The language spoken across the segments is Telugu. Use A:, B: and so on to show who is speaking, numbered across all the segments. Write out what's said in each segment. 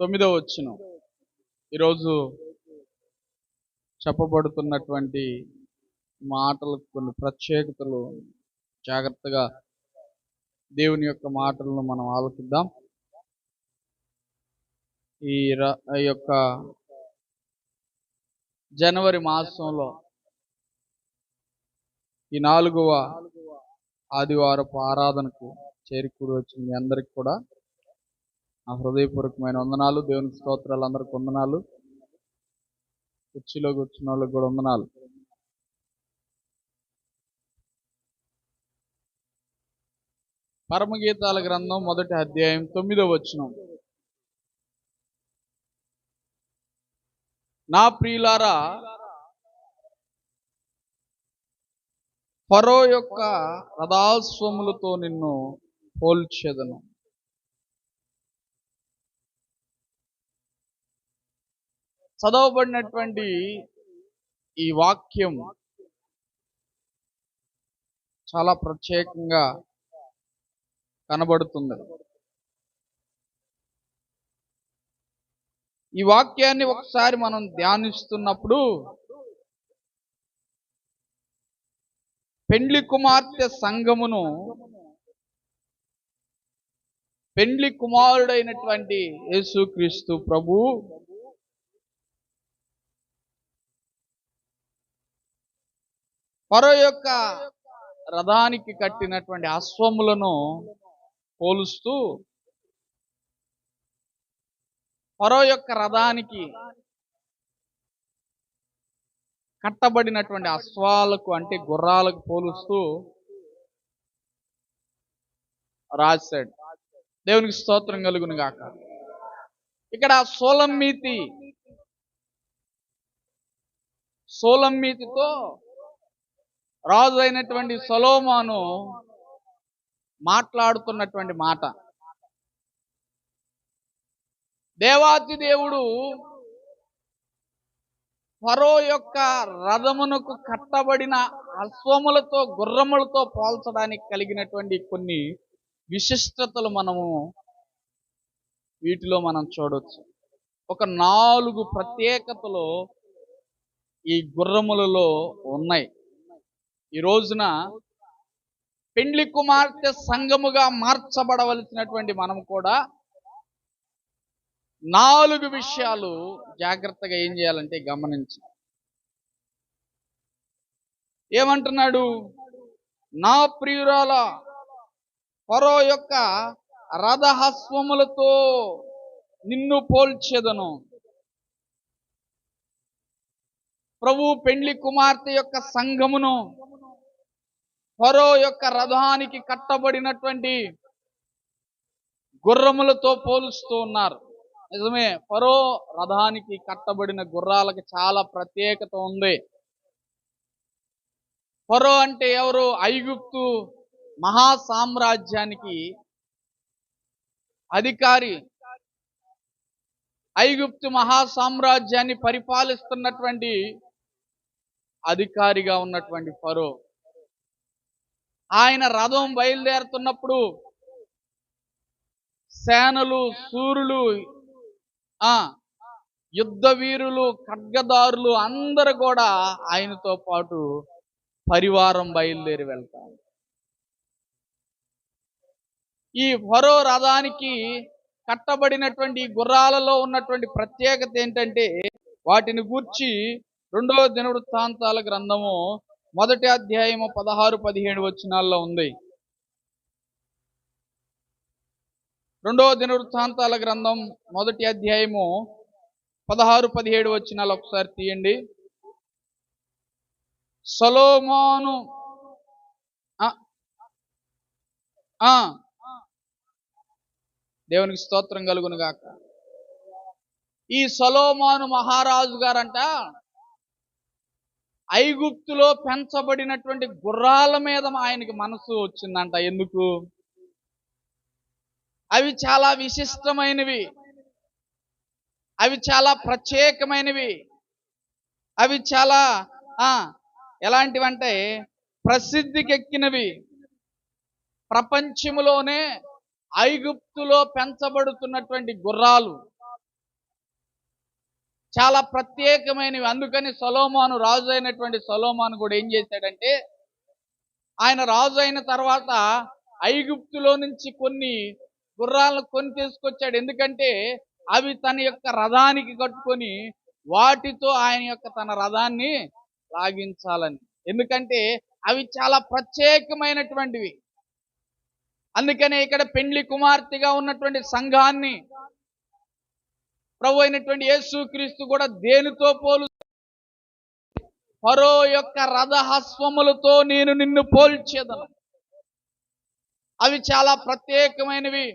A: 9వ వచనం. ఈరోజు చెప్పబడుతున్నటువంటి మాటలకు కొన్ని ప్రత్యేకతలు, జాగ్రత్తగా దేవుని యొక్క మాటలను మనం ఆలోచిద్దాం. ఈ యొక్క జనవరి మాసంలో ఈ 4వ ఆదివారపు ఆరాధనకు చేరుకూడి వచ్చిన మీ అందరికి కూడా నా హృదయపూర్వకమైన వందనాలు. దేవునికి స్తోత్రాలు. అందరికి వందనాలు. కుర్చీలో కూర్చున్న వాళ్ళకి కూడా వందనాలు. పరమగీతాల గ్రంథం 1వ అధ్యాయం 9వ వచనం. నా ప్రియులారా, ఫరో యొక్క రథాశ్వములతో నిన్ను పోల్చెదను. చదవబడినటువంటి ఈ వాక్యం చాలా ప్రత్యేకంగా కనబడుతుంది. ఈ వాక్యాన్ని ఒకసారి మనం ధ్యానిస్తున్నప్పుడు పెండ్లి కుమార్తె సంఘమును పెండ్లి కుమారుడైనటువంటి యేసుక్రీస్తు ప్రభు ఫరో యొక్క రథానికి కట్టినటువంటి అశ్వములను పోలుస్తూ, ఫరో యొక్క రథానికి కట్టబడినటువంటి అశ్వాలకు అంటే గుర్రాలకు పోలుస్తూ రాశాడు. దేవునికి స్తోత్రం కలుగును గాక. ఇక్కడ సోలమ్మీతితో రాజు అయినటువంటి సొలొమోను మాట్లాడుతున్నటువంటి మాట. దేవాతి దేవుడు ఫరో యొక్క రథమునకు కట్టబడిన అశ్వములతో గుర్రములతో పోల్చడానికి కలిగినటువంటి కొన్ని విశిష్టతలు వీటిలో మనం చూడవచ్చు. ఒక 4 ప్రత్యేకతలు ఈ గుర్రములలో ఉన్నాయి. ఈ రోజున పెండ్లి కుమార్తె సంఘముగా మార్చబడవలసినటువంటి మనం కూడా 4 విషయాలు జాగ్రత్తగా ఏం చేయాలంటే గమనించి. ఏమంటున్నాడు? నా ప్రియురాల, ఫరో యొక్క రథహస్వములతో నిన్ను పోల్చెదను. ప్రభు పెండ్లి కుమార్తె యొక్క సంఘమును ఫరో యొక్క రథానికి కట్టబడినటువంటి గుర్రములతో పోలుస్తూ ఉన్నారు. నిజమే, ఫరో రథానికి కట్టబడిన గుర్రాలకు చాలా ప్రత్యేకత ఉంది. ఫరో అంటే ఎవరు? ఐగుప్తు మహాసామ్రాజ్యానికి అధికారి. ఐగుప్తు మహాసామ్రాజ్యాన్ని పరిపాలిస్తున్నటువంటి అధికారిగా ఉన్నటువంటి ఫరో. ఆయన రథం బయలుదేరుతున్నప్పుడు సేనలు, శూరులు, యుద్ధ వీరులు, ఖడ్గదారులు అందరూ కూడా ఆయనతో పాటు పరివారం బయలుదేరి వెళ్తారు. ఈ ఫరో రథానికి కట్టబడినటువంటి గుర్రాలలో ఉన్నటువంటి ప్రత్యేకత ఏంటంటే, వాటిని గూర్చి 2వ దినవృత్తాంతాల గ్రంథము 1వ అధ్యాయము 16-17 వచనాల్లో ఉంది. 2వ దినవృత్తాంతాల గ్రంథం 1వ అధ్యాయము 16-17 వచనాలు ఒకసారి తీయండి. సొలొమోను దేవునికి స్తోత్రం కలుగును గాక. ఈ సొలొమోను మహారాజు గారంట ఐగుప్తులో పెంచబడినటువంటి గుర్రాల మీద ఆయనకి మనసు వచ్చిందంట. ఎందుకు? అవి చాలా విశిష్టమైనవి, అవి చాలా ప్రత్యేకమైనవి, అవి చాలా ఎలాంటివంటే ప్రసిద్ధికెక్కినవి. ప్రపంచంలోనే ఐగుప్తులో పెంచబడుతున్నటువంటి గుర్రాలు, చాలా ప్రత్యేకమైనవి. అందుకని సొలొమోను, రాజు అయినటువంటి సొలొమోను కూడా ఏం చేశాడంటే, ఆయన రాజు అయిన తర్వాత ఐగుప్తులో నుంచి కొన్ని గుర్రాలను కొని తీసుకొచ్చాడు. ఎందుకంటే అవి తన యొక్క రథానికి కట్టుకొని వాటితో ఆయన యొక్క తన రథాన్ని లాగించాలని. ఎందుకంటే అవి చాలా ప్రత్యేకమైనటువంటివి. అందుకనే ఇక్కడ పెండ్లి కుమార్తెగా ఉన్నటువంటి సంఘాన్ని ప్రభు అయినటువంటి యేసుక్రీస్తు కూడా దేనితో పోలు, ఫరో యొక్క రథహస్వములతో నేను నిన్ను పోల్చేదను. అవి చాలా ప్రత్యేకమైనవి,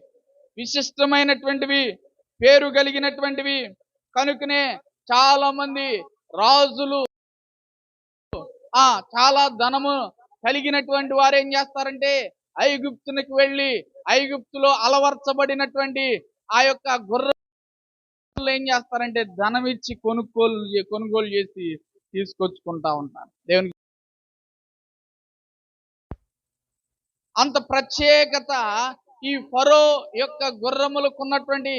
A: విశిష్టమైనటువంటివి, పేరు కలిగినటువంటివి. కనుకనే చాలా మంది రాజులు, చాలా ధనము కలిగినటువంటి వారు ఏం చేస్తారంటే ఐగుప్తునికి వెళ్ళి ఐగుప్తులో అలవర్చబడినటువంటి ఆ యొక్క గుర్రాలు ఏం చేస్తారంటే ధనం ఇచ్చి కొనుగోలు చేసి తీసుకొచ్చుకుంటా ఉంటారు. దేవునికి అంత ప్రత్యేకత ఈ ఫరో యొక్క గుర్రములకు ఉన్నటువంటి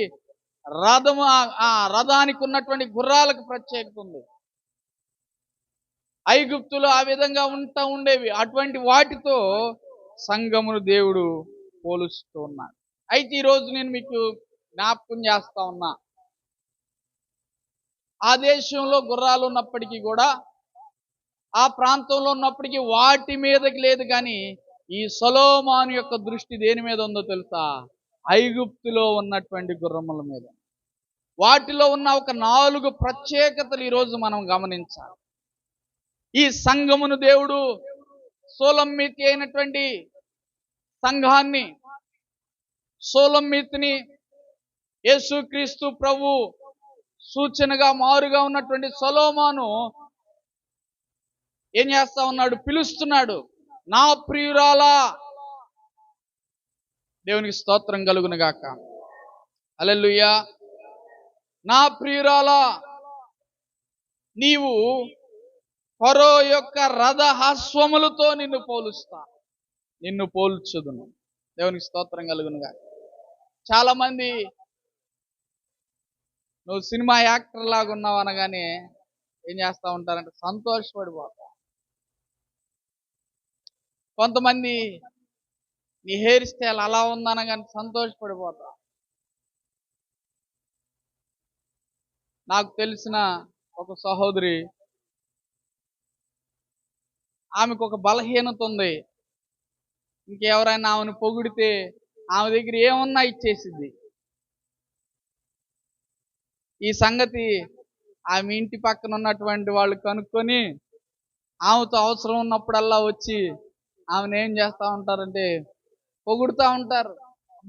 A: రథము, ఆ రథానికి ఉన్నటువంటి గుర్రాలకు ప్రత్యేకత ఉంది. ఐగుప్తులో ఆ విధంగా ఉండేవి. అటువంటి వాటితో సంఘమును దేవుడు పోలుస్తూ ఉన్నాడు. అయితే ఈరోజు నేను మీకు జ్ఞాపకం చేస్తా ఉన్నా, ఆ దేశంలో గుర్రాలు ఉన్నప్పటికీ కూడా, ఆ ప్రాంతంలో ఉన్నప్పటికీ వాటి మీదకి లేదు. కానీ ఈ సొలొమోను యొక్క దృష్టి దేని మీద ఉందో తెలుసా? ఐగుప్తులో ఉన్నటువంటి గుర్రముల మీద. వాటిలో ఉన్న ఒక 4 ప్రత్యేకతలు ఈరోజు మనం గమనించాలి. ఈ సంఘమును దేవుడు, సోలమ్మీతి అయినటువంటి సంఘాన్ని, సోలమ్మీతిని యేసుక్రీస్తు ప్రభు సూచనగా మారుగా ఉన్నటువంటి సొలొమోను ఏం చేస్తా ఉన్నాడు? పిలుస్తున్నాడు, నా ప్రియురాలా. దేవునికి స్తోత్రం కలుగును గాక. హల్లెలూయా. నా ప్రియురాలా, నీవు ఫరో యొక్క రథహస్వములతో నిన్ను పోలుస్తా, నిన్ను పోల్చుదును. దేవునికి స్తోత్రం కలుగును గాక. చాలా మంది నువ్వు సినిమా యాక్టర్ లాగా ఉన్నావు అనగానే ఏం చేస్తా ఉంటారంటే సంతోషపడిపోతా. కొంతమంది నీ హెయిర్ స్టైల్ అలా ఉందనగానే సంతోషపడిపోతా. నాకు తెలిసిన ఒక సహోదరి, ఆమెకు ఒక బలహీనత ఉంది. ఇంకెవరైనా ఆమెను పొగిడితే ఆమె దగ్గర ఏమున్నా ఇచ్చేసిద్ది. ఈ సంగతి ఆమె ఇంటి పక్కన ఉన్నటువంటి వాళ్ళు కనుక్కొని ఆమెతో అవసరం ఉన్నప్పుడల్లా వచ్చి ఆమెను ఏం చేస్తూ ఉంటారంటే పొగుడుతూ ఉంటారు.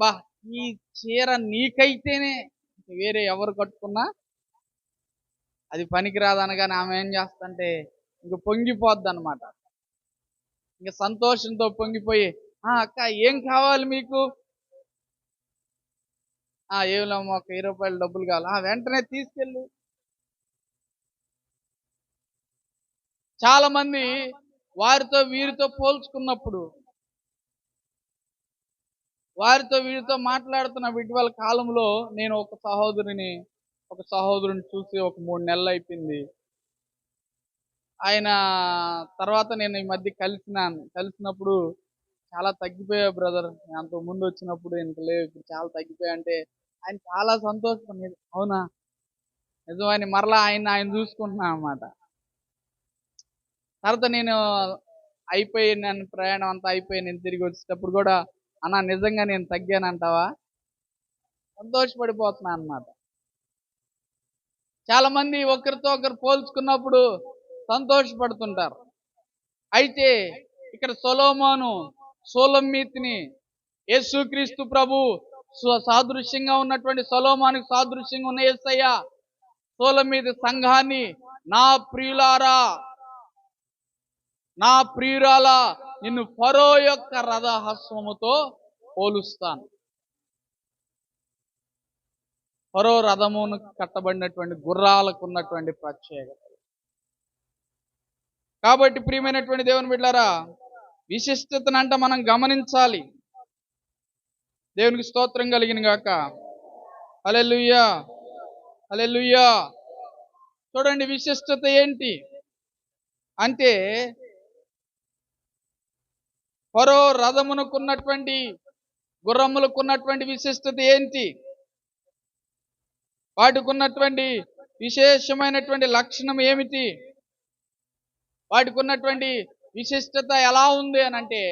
A: బా, ఈ చీర నీకైతేనే వేరే ఎవరు కట్టుకున్నా అది పనికిరాదనగానే ఆమె ఏం చేస్తంటే ఇంక పొంగిపోద్ది అనమాట. ఇంక సంతోషంతో పొంగిపోయి, అక్క ఏం కావాలి మీకు? ఏమో ఒక 20 రూపాయలు డబ్బులు కావాలి, వెంటనే తీసుకెళ్ళు. చాలా మంది వారితో వీరితో పోల్చుకున్నప్పుడు, వారితో వీరితో మాట్లాడుతున్న ఇటీవల కాలంలో నేను ఒక సహోదరుని చూసి ఒక 3 నెలలు అయిపోయింది. ఆయన తర్వాత నేను ఈ మధ్య కలిసినప్పుడు చాలా తగ్గిపోయా బ్రదర్, అంతకు ముందు వచ్చినప్పుడు ఇంత లేవు, ఇప్పుడు చాలా తగ్గిపోయా అంటే ఆయన చాలా సంతోషపడి, అవునా నిజమని మరలా ఆయన చూసుకుంటున్నా అన్నమాట. తర్వాత నేను ప్రయాణం అంతా అయిపోయి నేను తిరిగి వచ్చేటప్పుడు కూడా, అన్నా నిజంగా నేను తగ్గానంటావా? సంతోషపడిపోతున్నా అన్నమాట. చాలా మంది ఒకరితో ఒకరు పోల్చుకున్నప్పుడు సంతోషపడుతుంటారు. అయితే ఇక్కడ సొలొమీతిని యేసుక్రీస్తు ప్రభు సాదృశ్యంగా ఉన్నటువంటి సొలొమోనుకు సాదృశ్యంగా ఉన్న యేసయ్య సొలొమీతి సంఘాన్ని నా ప్రియులారా, నా ప్రియురాలా, నిన్ను ఫరో యొక్క రథహస్వముతో పోలుస్తాను. ఫరో రథమును కట్టబడినటువంటి గుర్రాలకు ఉన్నటువంటి ప్రత్యేకత. కాబట్టి ప్రియమైనటువంటి దేవుని బిడ్డలారా, విశిష్టతనంట మనం గమనించాలి. దేవునికి స్తోత్రం కలిగిన గాక. హల్లెలూయా, హల్లెలూయా. చూడండి విశిష్టత ఏంటి అంటే, ఫరో రథమునకున్నటువంటి గుర్రములకున్నటువంటి విశిష్టత ఏంటి, వాటికి ఉన్నటువంటి విశేషమైనటువంటి లక్షణం ఏమిటి, వాటికి ఉన్నటువంటి విశిష్టత ఎలా ఉంది అని అంటే,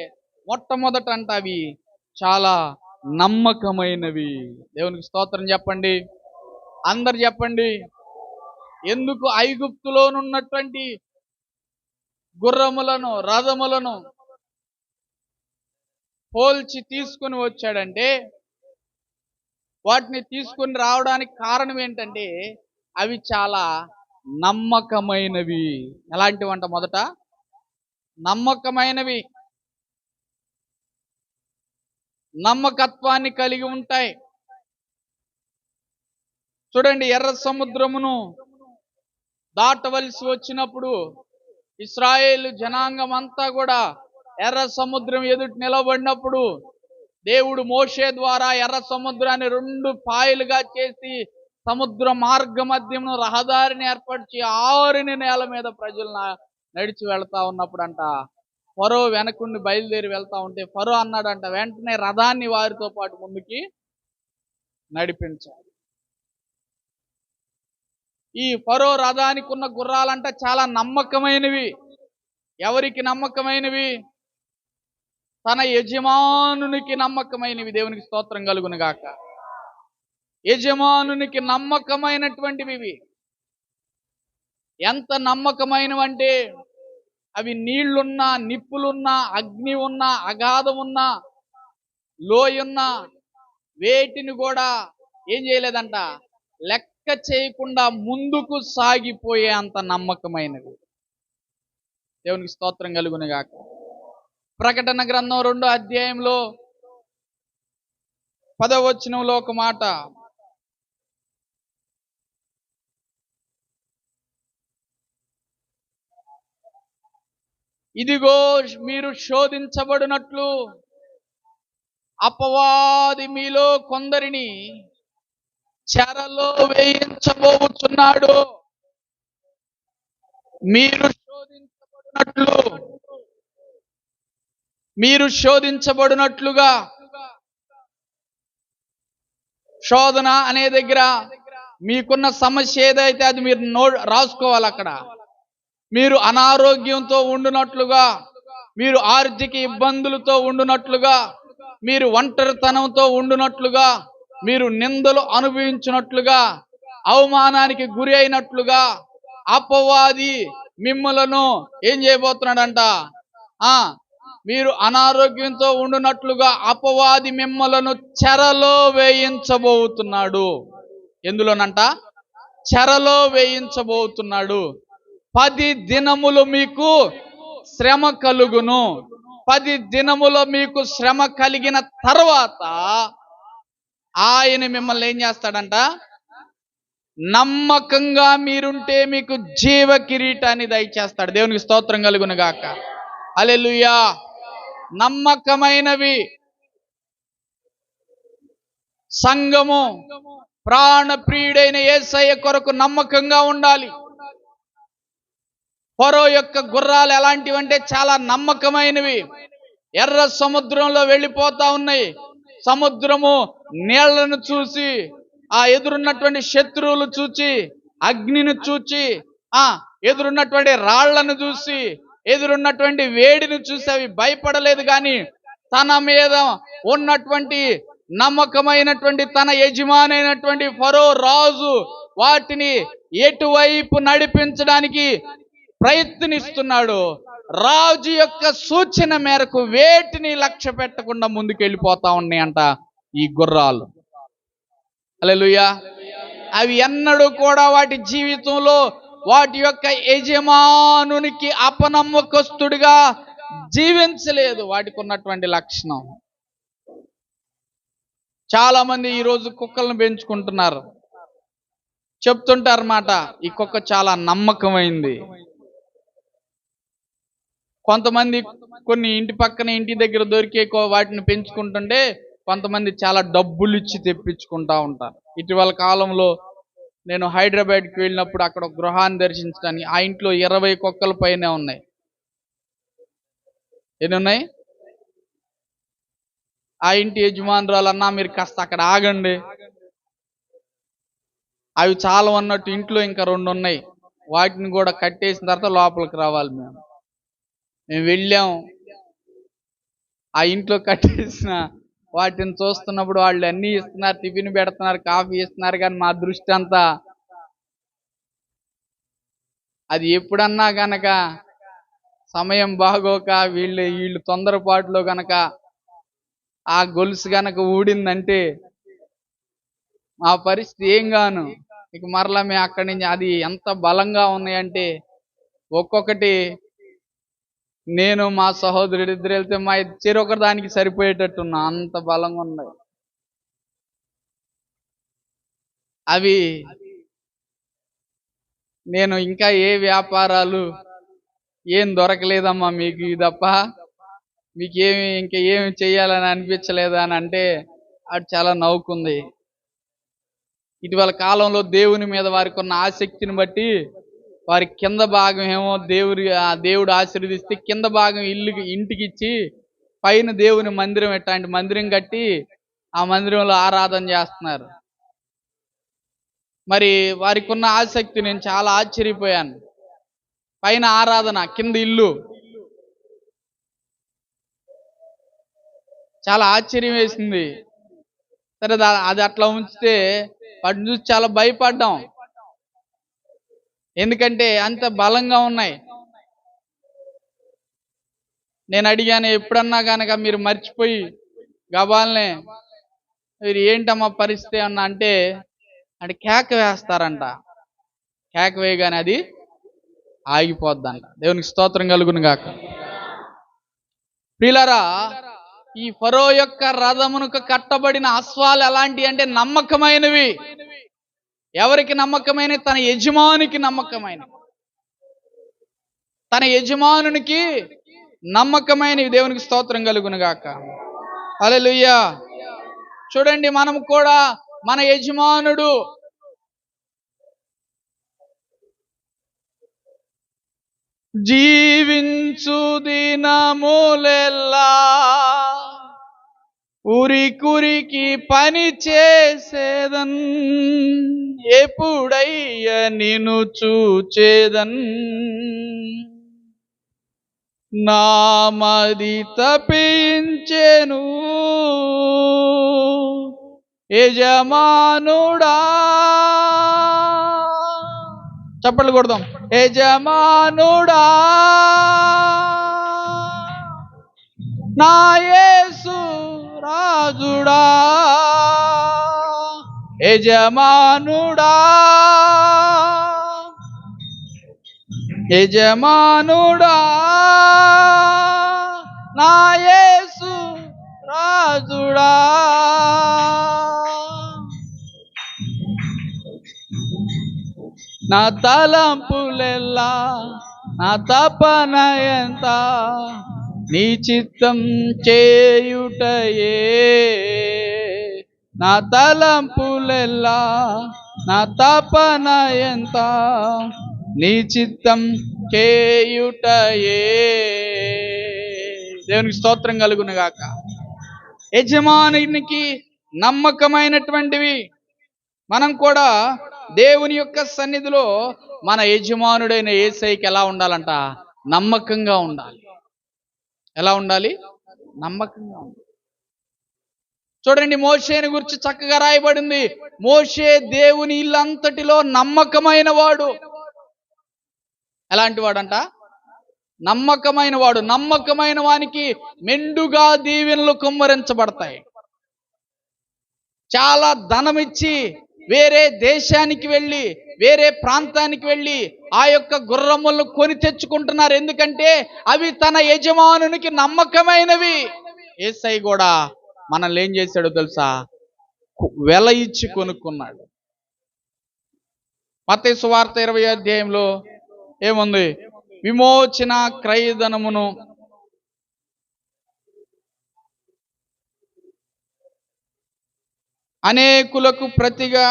A: మొట్టమొదట అంట అవి చాలా నమ్మకమైనవి. దేవునికి స్తోత్రం చెప్పండి, అందరు చెప్పండి. ఎందుకు ఐగుప్తులోనున్నటువంటి గుర్రములను రథములను పోల్చి తీసుకుని వచ్చాడంటే, వాటిని తీసుకుని రావడానికి కారణం ఏంటంటే అవి చాలా నమ్మకమైనవి. ఎలాంటివంట? మొదట నమ్మకమైనవి, నమ్మకత్వాన్ని కలిగి ఉంటాయి. చూడండి, ఎర్ర సముద్రమును దాటవలసి వచ్చినప్పుడు ఇశ్రాయేలు జనాంగం అంతా కూడా ఎర్ర సముద్రం ఎదుటి నిలబడినప్పుడు దేవుడు మోషే ద్వారా ఎర్ర సముద్రాన్ని 2 పాయలుగా చేసి సముద్ర మార్గ మధ్యమును రహదారిని ఏర్పరిచి ఆరిని నేల మీద ప్రజలు నడిచి వెళ్తా ఉన్నప్పుడు అంట, ఫరో వెనకుండి బయలుదేరి వెళ్తా ఉంటే ఫరో అన్నాడంట, వెంటనే రథాన్ని వారితో పాటు ముందుకి నడిపించాలి. ఈ ఫరో రథానికి ఉన్న గుర్రాలంట చాలా నమ్మకమైనవి. ఎవరికి నమ్మకమైనవి? తన యజమానునికి నమ్మకమైనవి. దేవునికి స్తోత్రం కలుగును గాక. యజమానునికి నమ్మకమైనటువంటివి ఇవి. ఎంత నమ్మకమైనవంటే అవి నీళ్లున్నా, నిప్పులున్నా, అగ్ని ఉన్నా, అగాధం ఉన్నా, లోయున్నా వేటిని కూడా ఏం చేయలేదంట, లెక్క చేయకుండా ముందుకు సాగిపోయే అంత నమ్మకమైనవి. దేవునికి స్తోత్రం కలుగును గాక. ప్రకటన గ్రంథం 2వ అధ్యాయంలో 10వ వచనంలో ఒక మాట, ఇదిగో మీరు శోధించబడినట్లు అపవాది మీలో కొందరిని చెరలో వేయించబోతున్నాడు. మీరు శోధించబడినట్లుగా. శోధన అనే దగ్గర మీకున్న సమస్య ఏదైతే అది మీరు రాసుకోవాలి. అక్కడ మీరు అనారోగ్యంతో ఉండునట్లుగా, మీరు ఆర్థిక ఇబ్బందులతో ఉండునట్లుగా, మీరు ఒంటరితనంతో ఉండునట్లుగా, మీరు నిందలు అనుభవించినట్లుగా, అవమానానికి గురి అయినట్లుగా అపవాది మిమ్మలను ఏం చేయబోతున్నాడంట, మీరు అనారోగ్యంతో ఉండునట్లుగా అపవాది మిమ్మలను చెరలో వేయించబోతున్నాడు. ఎందులోనంట? చెరలో వేయించబోతున్నాడు. 10 దినములు మీకు శ్రమ కలుగును. 10 దినములు మీకు శ్రమ కలిగిన తర్వాత ఆయన మిమ్మల్ని ఏం చేస్తాడంట, నమ్మకంగా మీరుంటే మీకు జీవ కిరీటాన్ని దయచేస్తాడు. దేవునికి స్తోత్రం కలుగును గాక. హల్లెలూయా. నమ్మకమైనవి. సంఘము ప్రాణప్రియుడైన యేసయ్య కొరకు నమ్మకంగా ఉండాలి. ఫరో యొక్క గుర్రాలు ఎలాంటివంటే చాలా నమ్మకమైనవి. ఎర్ర సముద్రంలో వెళ్ళిపోతా ఉన్నాయి. సముద్రము నీళ్లను చూసి, ఆ ఎదురున్నటువంటి శత్రువులు చూచి, అగ్నిని చూచి, ఎదురున్నటువంటి రాళ్లను చూసి, ఎదురున్నటువంటి వేడిని చూసి అవి భయపడలేదు. కానీ తన మీద ఉన్నటువంటి నమ్మకమైనటువంటి తన యజమానైనటువంటి ఫరో రాజు వాటిని ఎటువైపు నడిపించడానికి ప్రయత్నిస్తున్నాడు. రాజు యొక్క సూచన మేరకు వేటిని లక్ష్య పెట్టకుండా ముందుకెళ్ళిపోతా ఉన్నాయంట ఈ గుర్రాలు. హల్లెలూయా. అవి ఎన్నడూ కూడా వాటి జీవితంలో వాటి యొక్క యజమానునికి అపనమ్మకస్తుడిగా జీవించలేదు. వాటికి ఉన్నటువంటి లక్షణం. చాలా మంది ఈరోజు కుక్కలను పెంచుకుంటున్నారు. చెప్తుంటారన్నమాట, ఈ కుక్క చాలా నమ్మకమైంది. కొంతమంది కొన్ని ఇంటి పక్కన ఇంటి దగ్గర దొరికే వాటిని పెంచుకుంటుంటే కొంతమంది చాలా డబ్బులు ఇచ్చి తెప్పించుకుంటా ఉంటారు. ఇటీవల కాలంలో నేను హైదరాబాద్కి వెళ్ళినప్పుడు అక్కడ ఒక గృహాన్ని దర్శించడానికి ఆ ఇంట్లో 20 కుక్కల పైనే ఉన్నాయి. ఎన్ని ఉన్నాయి? ఆ ఇంటి యజమానురాలన్నా మీరు కాస్త అక్కడ ఆగండి, అవి చాలా ఉన్నట్టు ఇంట్లో ఇంకా 2 ఉన్నాయి, వాటిని కూడా కట్టేసిన తర్వాత లోపలికి రావాలి. మేము వెళ్ళాం, ఆ ఇంట్లో కట్టేసిన వాటిని చూస్తున్నప్పుడు వాళ్ళు అన్నీ ఇస్తున్నారు, టిఫిన్ పెడుతున్నారు, కాఫీ ఇస్తున్నారు, కానీ మా దృష్టి అంతా అది ఎప్పుడన్నా గనక సమయం బాగోక వీళ్ళు తొందరపాటులో గనక ఆ గొలుసు గనక ఊడిందంటే మా పరిస్థితి ఏం గాను. ఇక మరలా మేము అక్కడి నుంచి అది ఎంత బలంగా ఉన్నాయంటే ఒక్కొక్కటి నేను మా సహోదరుడు ఇద్దరు వెళ్తే మా చెరొకరి దానికి సరిపోయేటట్టున్నా, అంత బలంగా ఉన్నాయి అవి. నేను ఇంకా ఏ వ్యాపారాలు ఏం దొరకలేదమ్మా మీకు ఇది తప్ప, మీకేమి ఇంకా ఏమి చెయ్యాలని అనిపించలేదా అని అంటే అది చాలా నవ్వుకుంది. ఇటీవల కాలంలో దేవుని మీద వారికి ఉన్న ఆసక్తిని బట్టి వారి కింద భాగం ఏమో దేవుడు ఆశీర్వదిస్తే కింద భాగం ఇంటికి ఇచ్చి పైన దేవుని మందిరం ఎట్లాంటి మందిరం కట్టి ఆ మందిరంలో ఆరాధన చేస్తున్నారు. మరి వారికి ఉన్న ఆసక్తి నేను చాలా ఆశ్చర్యపోయాను. పైన ఆరాధన, కింద ఇల్లు. చాలా ఆశ్చర్యం వేసింది. సరే అది అట్లా ఉంచితే వాటిని చూసి చాలా భయపడ్డాం, ఎందుకంటే అంత బలంగా ఉన్నాయి. నేను అడిగాను, ఎప్పుడన్నా కనుక మీరు మర్చిపోయి గబాల్నే మీరు ఏంటమ్మా పరిస్థితి అన్నా అంటే కేక వేస్తారంట, కేక వేయగానే అది ఆగిపోద్దంట. దేవునికి స్తోత్రం కలుగును గాక. ప్రియులారా, ఈ ఫరో యొక్క రథమునకు కట్టబడిన అశ్వాలు ఎలాంటి అంటే నమ్మకమైనవి. ఎవరికి నమ్మకమైన? తన యజమానికి నమ్మకమైన, తన యజమానునికి నమ్మకమైనవి. దేవునికి స్తోత్రం కలుగును గాక. హల్లెలూయా. చూడండి, మనం కూడా మన యజమానుడు జీవించు దినములెల్లా ఉరికురికి పని చేసేదన్, ఎప్పుడయ్య నిన్ను చూచేదన్, నామది తప్పించెను యజమానుడా. చప్పట్లు కొడదాం. యజమానుడా నా యేసు రాజుడా, యజమానుడా, యజమానుడా నా యేసు రాజుడా. నా తలంపులెల్లా నా తపన ఎంత నీ చిత్తం చేయుటయే, నా తలంపులెల్లా నా తపన ఎంత నీ చిత్తం చేయుటయే. దేవునికి స్తోత్రం కలుగును గాక. యజమానికి నమ్మకమైనటువంటివి. మనం కూడా దేవుని యొక్క సన్నిధిలో మన యజమానుడైన యేసయ్యకి ఎలా ఉండాలంట? నమ్మకంగా ఉండాలి. ఎలా ఉండాలి? నమ్మకంగా ఉండాలి. చూడండి, మోషేని గురించి చక్కగా రాయబడింది. మోషే దేవుని ఇల్లంతటిలో నమ్మకమైన వాడు. ఎలాంటి వాడంట? నమ్మకమైన వాడు. నమ్మకమైన వానికి మెండుగా దీవెనలు కుమ్మరించబడతాయి. చాలా ధనమిచ్చి వేరే దేశానికి వెళ్ళి వేరే ప్రాంతానికి వెళ్ళి ఆ యొక్క గుర్రములను కొని తెచ్చుకుంటున్నారు. ఎందుకంటే అవి తన యజమానునికి నమ్మకమైనవి. యేసయ్య కూడా మనల్ని ఏం చేశాడో తెలుసా? వెల ఇచ్చి కొనుక్కున్నాడు. మత్తయి సువార్త 20వ అధ్యాయంలో ఏముంది? విమోచన క్రయధనమును అనేకులకు ప్రతిగా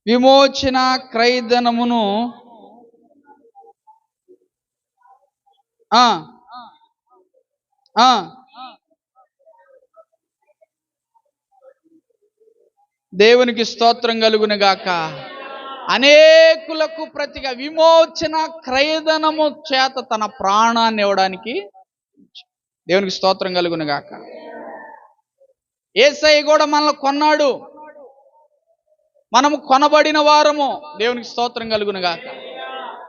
A: విమోచన క్రయధనమును ఆ ఆ దేవునికి స్తోత్రం కలుగును గాక. అనేకులకు ప్రతిగా విమోచన క్రయధనము చేత తన ప్రాణాన్ని ఇవ్వడానికి దేవునికి స్తోత్రం కలుగును గాక. యేసయ్య కూడా మనల్ని కొన్నాడు, మనము కొనబడిన వారము. దేవునికి స్తోత్రం కలుగును గాక.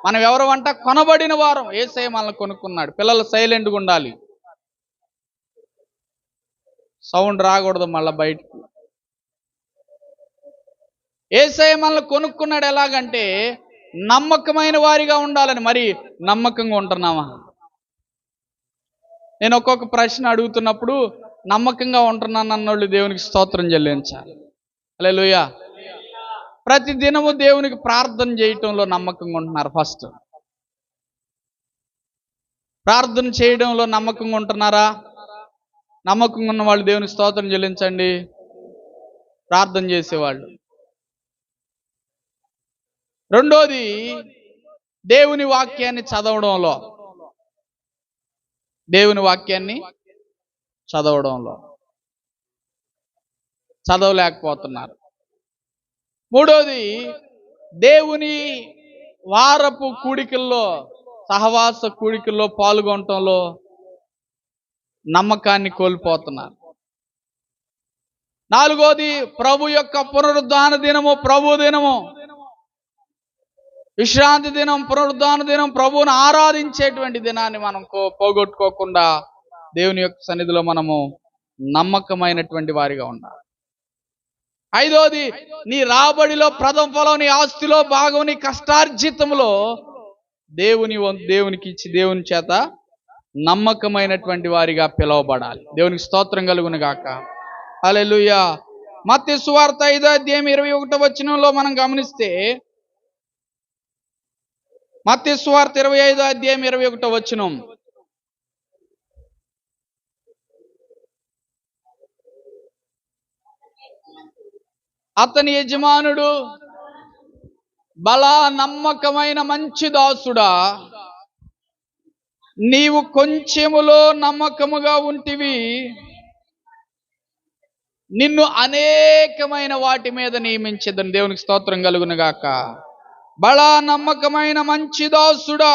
A: మనం ఎవరు అంట? కొనబడిన వారం. యేసయ్య మనల్ని కొనుక్కున్నాడు. పిల్లలు సైలెంట్గా ఉండాలి, సౌండ్ రాకూడదు మళ్ళీ బయటికి. యేసయ్య మనల్ని కొనుక్కున్నాడు. ఎలాగంటే నమ్మకమైన వారిగా ఉండాలని. మరి నమ్మకంగా ఉంటున్నామా? నేను ఒక్కొక్క ప్రశ్న అడుగుతున్నప్పుడు నమ్మకంగా ఉంటున్నాను అన్నోళ్ళు దేవునికి స్తోత్రం చెల్లించాలి. హల్లెలూయా. ప్రతి దినము దేవునికి ప్రార్థన చేయటంలో నమ్మకంగా ఉంటున్నారు. ఫస్ట్ ప్రార్థన చేయడంలో నమ్మకంగా ఉంటున్నారా? నమ్మకంగా ఉన్న వాళ్ళు దేవునికి స్తోత్రం చెల్లించండి. ప్రార్థన చేసేవాళ్ళు. రెండోది దేవుని వాక్యాన్ని చదవడంలో, దేవుని వాక్యాన్ని చదవడంలో చదవలేకపోతున్నారు. మూడోది దేవుని వారపు కూడికల్లో, సహవాస కూడికల్లో పాల్గొనటంలో నమ్మకాన్ని కోల్పోతున్నారు. నాలుగోది ప్రభు యొక్క పునరుద్ధాన దినము, ప్రభు దినము, విశ్రాంతి దినం, పునరుద్ధాన దినం, ప్రభువును ఆరాధించేటువంటి దినాన్ని మనం పోగొట్టుకోకుండా దేవుని యొక్క సన్నిధిలో మనము నమ్మకమైనటువంటి వారిగా ఉండాలి. ఐదోది నీ రాబడిలో ప్రథమ ఫలం, నీ ఆస్తిలో భాగం, నీ కష్టార్జితంలో దేవునికి ఇచ్చి దేవుని చేత నమ్మకమైనటువంటి వారిగా పిలువబడాలి. దేవునికి స్తోత్రం కలుగును గాక. హల్లెలూయా. మత్తయి సువార్త 5వ అధ్యాయం 21వ వచనంలో మనం గమనిస్తే, మత్తయి సువార్త 25వ అధ్యాయం 21వ వచనం, అతని యజమానుడు, బలా నమ్మకమైన మంచి దాసుడా, నీవు కొంచెములో నమ్మకముగా ఉంటివి, నిన్ను అనేకమైన వాటి మీద నియమించేదని. దేవునికి స్తోత్రం కలుగును గాక. బలా నమ్మకమైన మంచి దాసుడా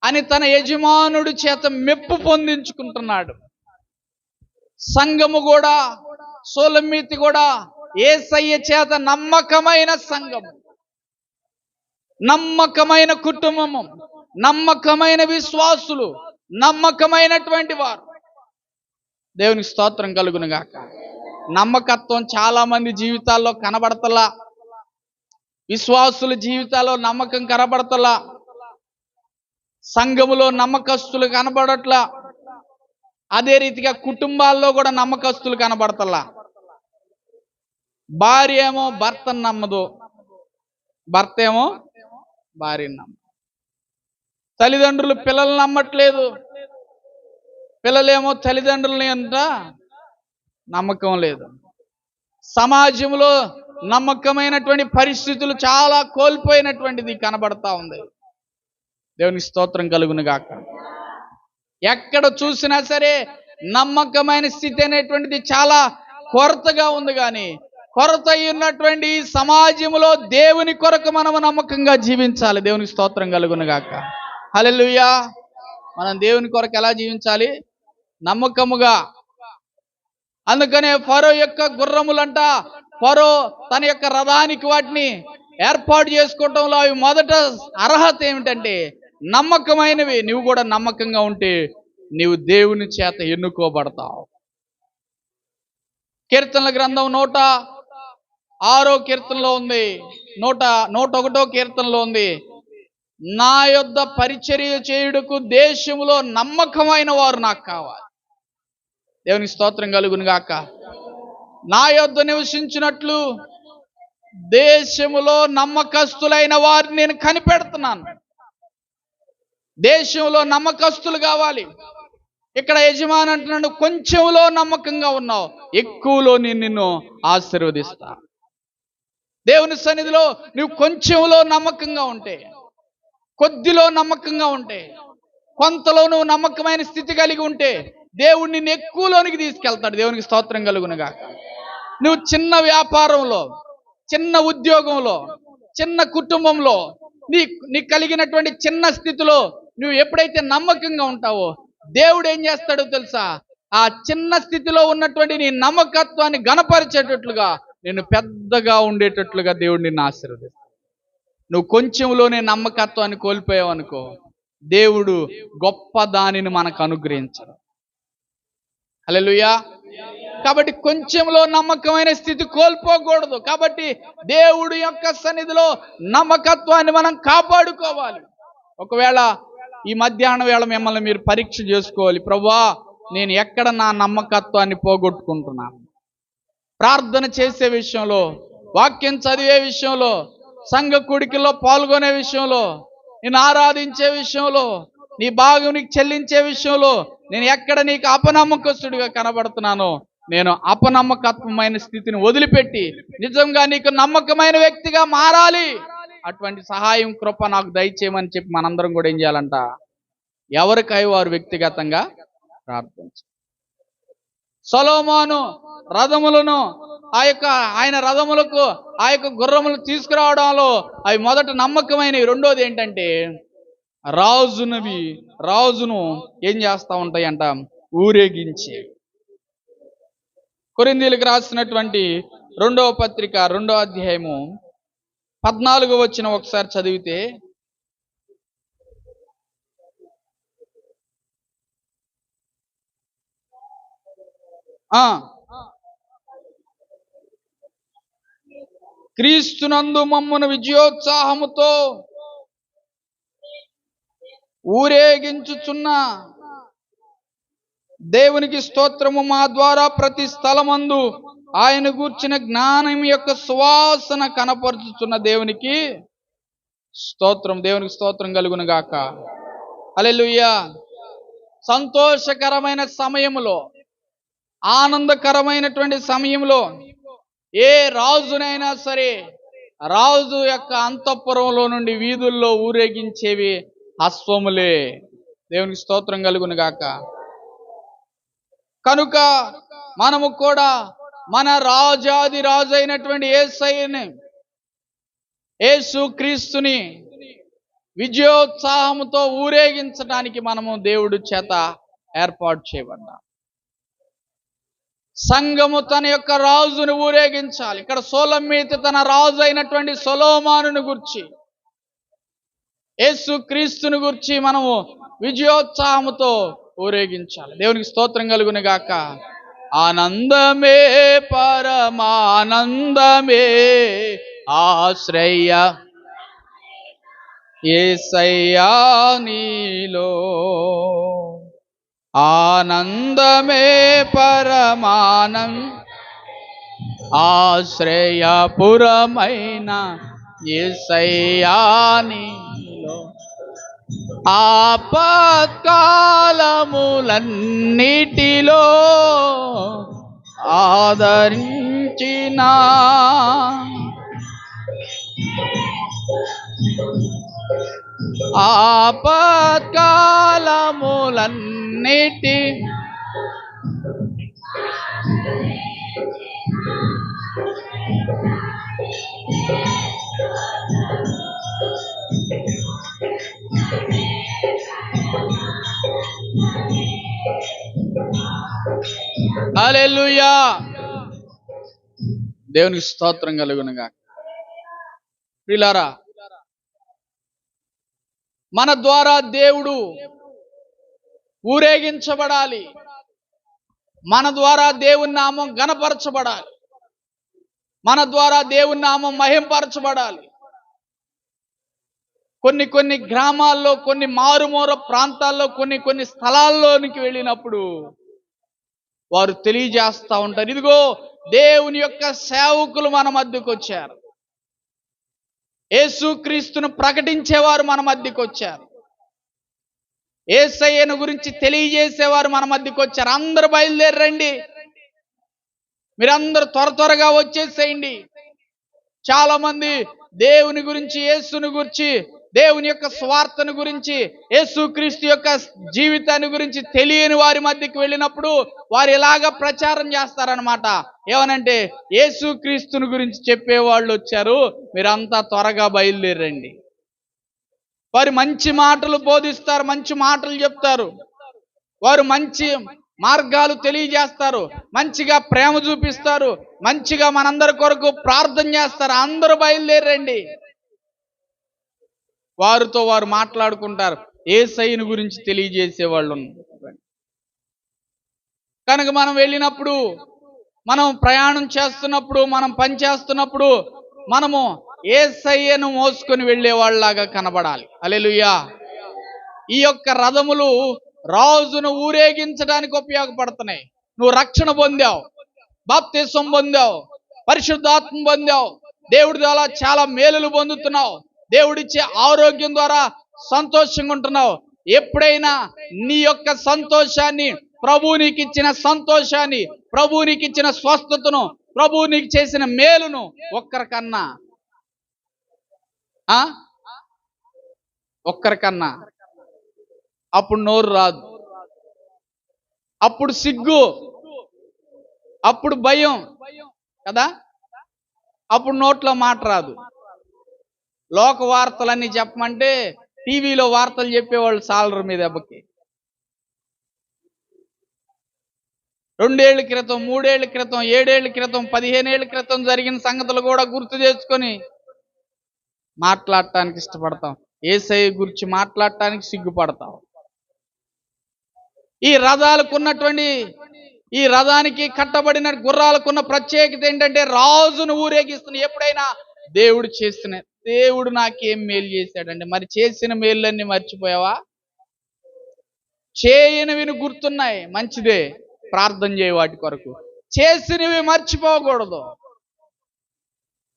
A: అని తన యజమానుడి చేత మెప్పు పొందించుకుంటున్నాడు. సంఘము కూడా, సోలమీతి కూడా యేసయ్య చేత నమ్మకమైన సంఘము, నమ్మకమైన కుటుంబము, నమ్మకమైన విశ్వాసులు, నమ్మకమైనటువంటి వారు. దేవునికి స్తోత్రం కలుగును గాక. నమ్మకత్వం చాలా మంది జీవితాల్లో కనబడతలా, విశ్వాసుల జీవితాల్లో నమ్మకం కనబడతలా, సంఘములో నమ్మకస్తులు కనబడట్లా, అదే రీతిగా కుటుంబాల్లో కూడా నమ్మకస్తులు కనబడతలా. భార్య ఏమో భర్తను నమ్మదు, భర్త ఏమో భార్యను నమ్మదు. తల్లిదండ్రులు పిల్లలు నమ్మట్లేదు, పిల్లలేమో తల్లిదండ్రులని అంత నమ్మకం లేదు. సమాజంలో నమ్మకమైనటువంటి పరిస్థితులు చాలా కోల్పోయినటువంటిది కనబడతా ఉంది. దేవునికి స్తోత్రం కలుగును గాక. ఎక్కడ చూసినా సరే నమ్మకమైన స్థితి అనేటువంటిది చాలా కొరతగా ఉంది. కానీ కొరత ఉన్నటువంటి ఈ సమాజంలో దేవుని కొరకు మనము నమ్మకంగా జీవించాలి. దేవునికి స్తోత్రం కలుగును గాక. హల్లెలూయా. మనం దేవుని కొరకు ఎలా జీవించాలి? నమ్మకముగా. అందుకనే ఫరో యొక్క గుర్రములంట, ఫరో తన యొక్క రథానికి వాటిని ఏర్పాటు చేసుకోవటంలో అవి మొదట అర్హత ఏమిటంటే నమ్మకమైనవి. నువ్వు కూడా నమ్మకంగా ఉంటే నీవు దేవుని చేత ఎన్నుకోబడతావు. కీర్తనల గ్రంథం 106వ కీర్తనలో ఉంది, 101వ కీర్తనలో ఉంది, నా యొద్ద పరిచర్య చేయుటకు దేశములో నమ్మకమైన వారు నాకు కావాలి. దేవునికి స్తోత్రం కలుగును గాక. నా యొద్ద నివసించినట్లు దేశములో నమ్మకస్తులైన వారిని నేను కనిపెడుతున్నాను. దేశంలో నమ్మకస్తులు కావాలి. ఇక్కడ యజమాని అంటున్నాడు, కొంచెంలో నమ్మకంగా ఉన్నావు, ఎక్కువలో నేను నిన్ను ఆశీర్వదిస్తా. దేవుని సన్నిధిలో నువ్వు కొంచెంలో నమ్మకంగా ఉంటే, కొద్దిలో నమ్మకంగా ఉంటే, కొంతలో నువ్వు నమ్మకమైన స్థితి కలిగి ఉంటే దేవుడు నిన్ను ఎక్కువలోనికి తీసుకెళ్తాడు. దేవునికి స్తోత్రం కలుగునుగాక. నువ్వు చిన్న వ్యాపారంలో, చిన్న ఉద్యోగంలో, చిన్న కుటుంబంలో, నీకు కలిగినటువంటి చిన్న స్థితిలో నువ్వు ఎప్పుడైతే నమ్మకంగా ఉంటావో దేవుడు ఏం చేస్తాడో తెలుసా? ఆ చిన్న స్థితిలో ఉన్నటువంటి నీ నమ్మకత్వాన్ని గణపరిచేటట్లుగా, నేను పెద్దగా ఉండేటట్లుగా దేవుడు నిన్ను ఆశీర్వదిస్తాడు. నువ్వు కొంచెంలోనే నమ్మకత్వాన్ని కోల్పోయావు అనుకో, దేవుడు గొప్ప దానిని మనకు అనుగ్రహించడు. హల్లెలూయా. కాబట్టి కొంచెంలో నమ్మకమైన స్థితి కోల్పోకూడదు. కాబట్టి దేవుడి యొక్క సన్నిధిలో నమ్మకత్వాన్ని మనం కాపాడుకోవాలి. ఒకవేళ ఈ మధ్యాహ్నం వేళ మిమ్మల్ని మీరు పరీక్ష చేసుకోవాలి. ప్రభువా, నేను ఎక్కడ నా నమ్మకత్వాన్ని పోగొట్టుకుంటున్నాను? ప్రార్థన చేసే విషయంలో, వాక్యం చదివే విషయంలో, సంఘ కూడికల్లో పాల్గొనే విషయంలో, నేను ఆరాధించే విషయంలో, నీ భాగం నీకు చెల్లించే విషయంలో నేను ఎక్కడ నీకు అపనమ్మకస్తుడిగా కనబడుతున్నానో, నేను అపనమ్మకత్వమైన స్థితిని వదిలిపెట్టి నిజంగా నీకు నమ్మకమైన వ్యక్తిగా మారాలి. అటువంటి సహాయం, కృప నాకు దయచేయమని చెప్పి మనందరం కూడా ఏం చేయాలంట? ఎవరికై వారు వ్యక్తిగతంగా ప్రార్థించాలి. సొలొమోను రథములను ఆయన రథములకు ఆ యొక్క గుర్రములు తీసుకురావడంలో అవి మొదట నమ్మకమైనవి. రెండోది ఏంటంటే, రాజును ఏం చేస్తూ ఉంటాయంట? ఊరేగించే. కొరింథీయులకు రాసినటువంటి 2వ పత్రిక 2వ అధ్యాయము 14వ వచనం ఒకసారి చదివితే, క్రీస్తునందు మమ్మును విజయోత్సాహముతో ఊరేగించుచున్న దేవునికి స్తోత్రము. మా ద్వారా ప్రతి స్థలమందు ఆయన గూర్చిన జ్ఞానం యొక్క సువాసన కనపరుచుచున్న దేవునికి స్తోత్రం. దేవునికి స్తోత్రం కలుగును గాక. హల్లెలూయా. సంతోషకరమైన సమయంలో, ఆనందకరమైనటువంటి సమయంలో ఏ రాజునైనా సరే, రాజు యొక్క అంతఃపురంలో నుండి వీధుల్లో ఊరేగించేవి అశ్వములే. దేవునికి స్తోత్రం కలుగును గాక. కనుక మనము కూడా మన రాజాది రాజు అయినటువంటి యేసు క్రీస్తుని విజయోత్సాహంతో ఊరేగించడానికి మనము దేవుడి చేత ఏర్పాటు చేయబడ్డాం. సంఘము తన యొక్క రాజును ఊరేగించాలి. ఇక్కడ సొలొమోను తన రాజు అయినటువంటి సొలొమోనును గురించి, యేసు క్రీస్తుని గురించి మనము విజయోత్సాహముతో ఊరేగించాలి. దేవునికి స్తోత్రం కలుగును గాక. ఆనందమే పరమానందమే ఆశ్రయ యేసయ్యా నీలో, ఆనందమే పరమానం ఆశ్రయపురమైన యేసయ్యా నీలో, ఆపత్కాలములన్నిటిలో ఆదరించిన ఆపత్కాలములన్నిటి హల్లెలూయా. దేవునికి స్తోత్రం కలుగునుగా. ప్రియులారా, మన ద్వారా దేవుడు ఊరేగించబడాలి. మన ద్వారా దేవుని నామం ఘనపరచబడాలి. మన ద్వారా దేవుని నామం మహింపరచబడాలి. కొన్ని గ్రామాల్లో, కొన్ని మారుమూల ప్రాంతాల్లో, కొన్ని స్థలాల్లోనికి వెళ్ళినప్పుడు వారు తెలియజేస్తూ ఉంటారు, ఇదిగో దేవుని యొక్క సేవకులు మన మధ్యకు వచ్చారు, యేసుక్రీస్తును ప్రకటించేవారు మన మధ్యకు వచ్చారు, యేసయ్యను గురించి తెలియజేసేవారు మన మధ్యకు వచ్చారు. అందరూ బయలుదేరండి, మీరందరూ త్వరగా వచ్చేసేయండి, చాలా మంది దేవుని గురించి, యేసుని గురించి, దేవుని యొక్క స్వార్థను గురించి, యేసుక్రీస్తు యొక్క జీవితాన్ని గురించి తెలియని వారి మధ్యకి వెళ్ళినప్పుడు వారు ఇలాగా ప్రచారం చేస్తారనమాట. ఏమనంటే, యేసుక్రీస్తుని గురించి చెప్పేవాళ్ళు వచ్చారు, మీరంతా త్వరగా బయలుదేరండి. వారు మంచి మాటలు బోధిస్తారు, మంచి మాటలు చెప్తారు, వారు మంచి మార్గాలు తెలియజేస్తారు, మంచిగా ప్రేమ చూపిస్తారు, మంచిగా మనందరి కొరకు ప్రార్థన చేస్తారు. అందరూ బయలుదేరండి. వారితో వారు మాట్లాడుకుంటారు, యేసయ్యను గురించి తెలియజేసే వాళ్ళు ఉన్నారు. కనుక మనం వెళ్ళినప్పుడు, మనం ప్రయాణం చేస్తున్నప్పుడు, మనం పని చేస్తున్నప్పుడు మనము యేసయ్యను మోసుకొని వెళ్ళే వాళ్ళలాగా కనబడాలి. హల్లెలూయా. ఈ యొక్క రథములు రాజును ఊరేగించడానికి ఉపయోగపడుతున్నాయి. నువ్వు రక్షణ పొందావు, బాప్తిసం పొందావు, పరిశుద్ధాత్మ పొందావు, దేవుడి ద్వారా చాలా మేలులు పొందుతున్నావు, దేవుడిచ్చే ఆరోగ్యం ద్వారా సంతోషంగా ఉంటున్నావు. ఎప్పుడైనా నీ యొక్క సంతోషాన్ని, ప్రభువు నీకు ఇచ్చిన సంతోషాన్ని, ప్రభువు నీకు ఇచ్చిన స్వస్థతను, ప్రభువు నీకు చేసిన మేలును ఒక్కరికన్నా అప్పుడు నోరు రాదు, అప్పుడు సిగ్గు, అప్పుడు భయం కదా, అప్పుడు నోట్లో మాట రాదు. లోక వార్తలన్నీ చెప్పమంటే టీవీలో వార్తలు చెప్పేవాళ్ళు సాలరు మీ దెబ్బకి. 2 ఏళ్ల క్రితం, 3 ఏళ్ల క్రితం, 7 ఏళ్ల క్రితం, 15 ఏళ్ల క్రితం జరిగిన సంగతులు కూడా గుర్తు చేసుకొని మాట్లాడటానికి ఇష్టపడతాం. యేసయ్య గురించి మాట్లాడటానికి సిగ్గుపడతాం. ఈ రథానికి కట్టబడిన గుర్రాలకున్న ప్రత్యేకత ఏంటంటే, రాజును ఊరేగిస్తున్న. ఎప్పుడైనా దేవుడు నాకేం మేలు చేశాడండి, మరి చేసిన మేళ్ళన్నీ మర్చిపోయావా? చేయనివి గుర్తున్నాయి, మంచిదే, ప్రార్థన చేయ వాటి కొరకు. చేసినవి మర్చిపోకూడదు,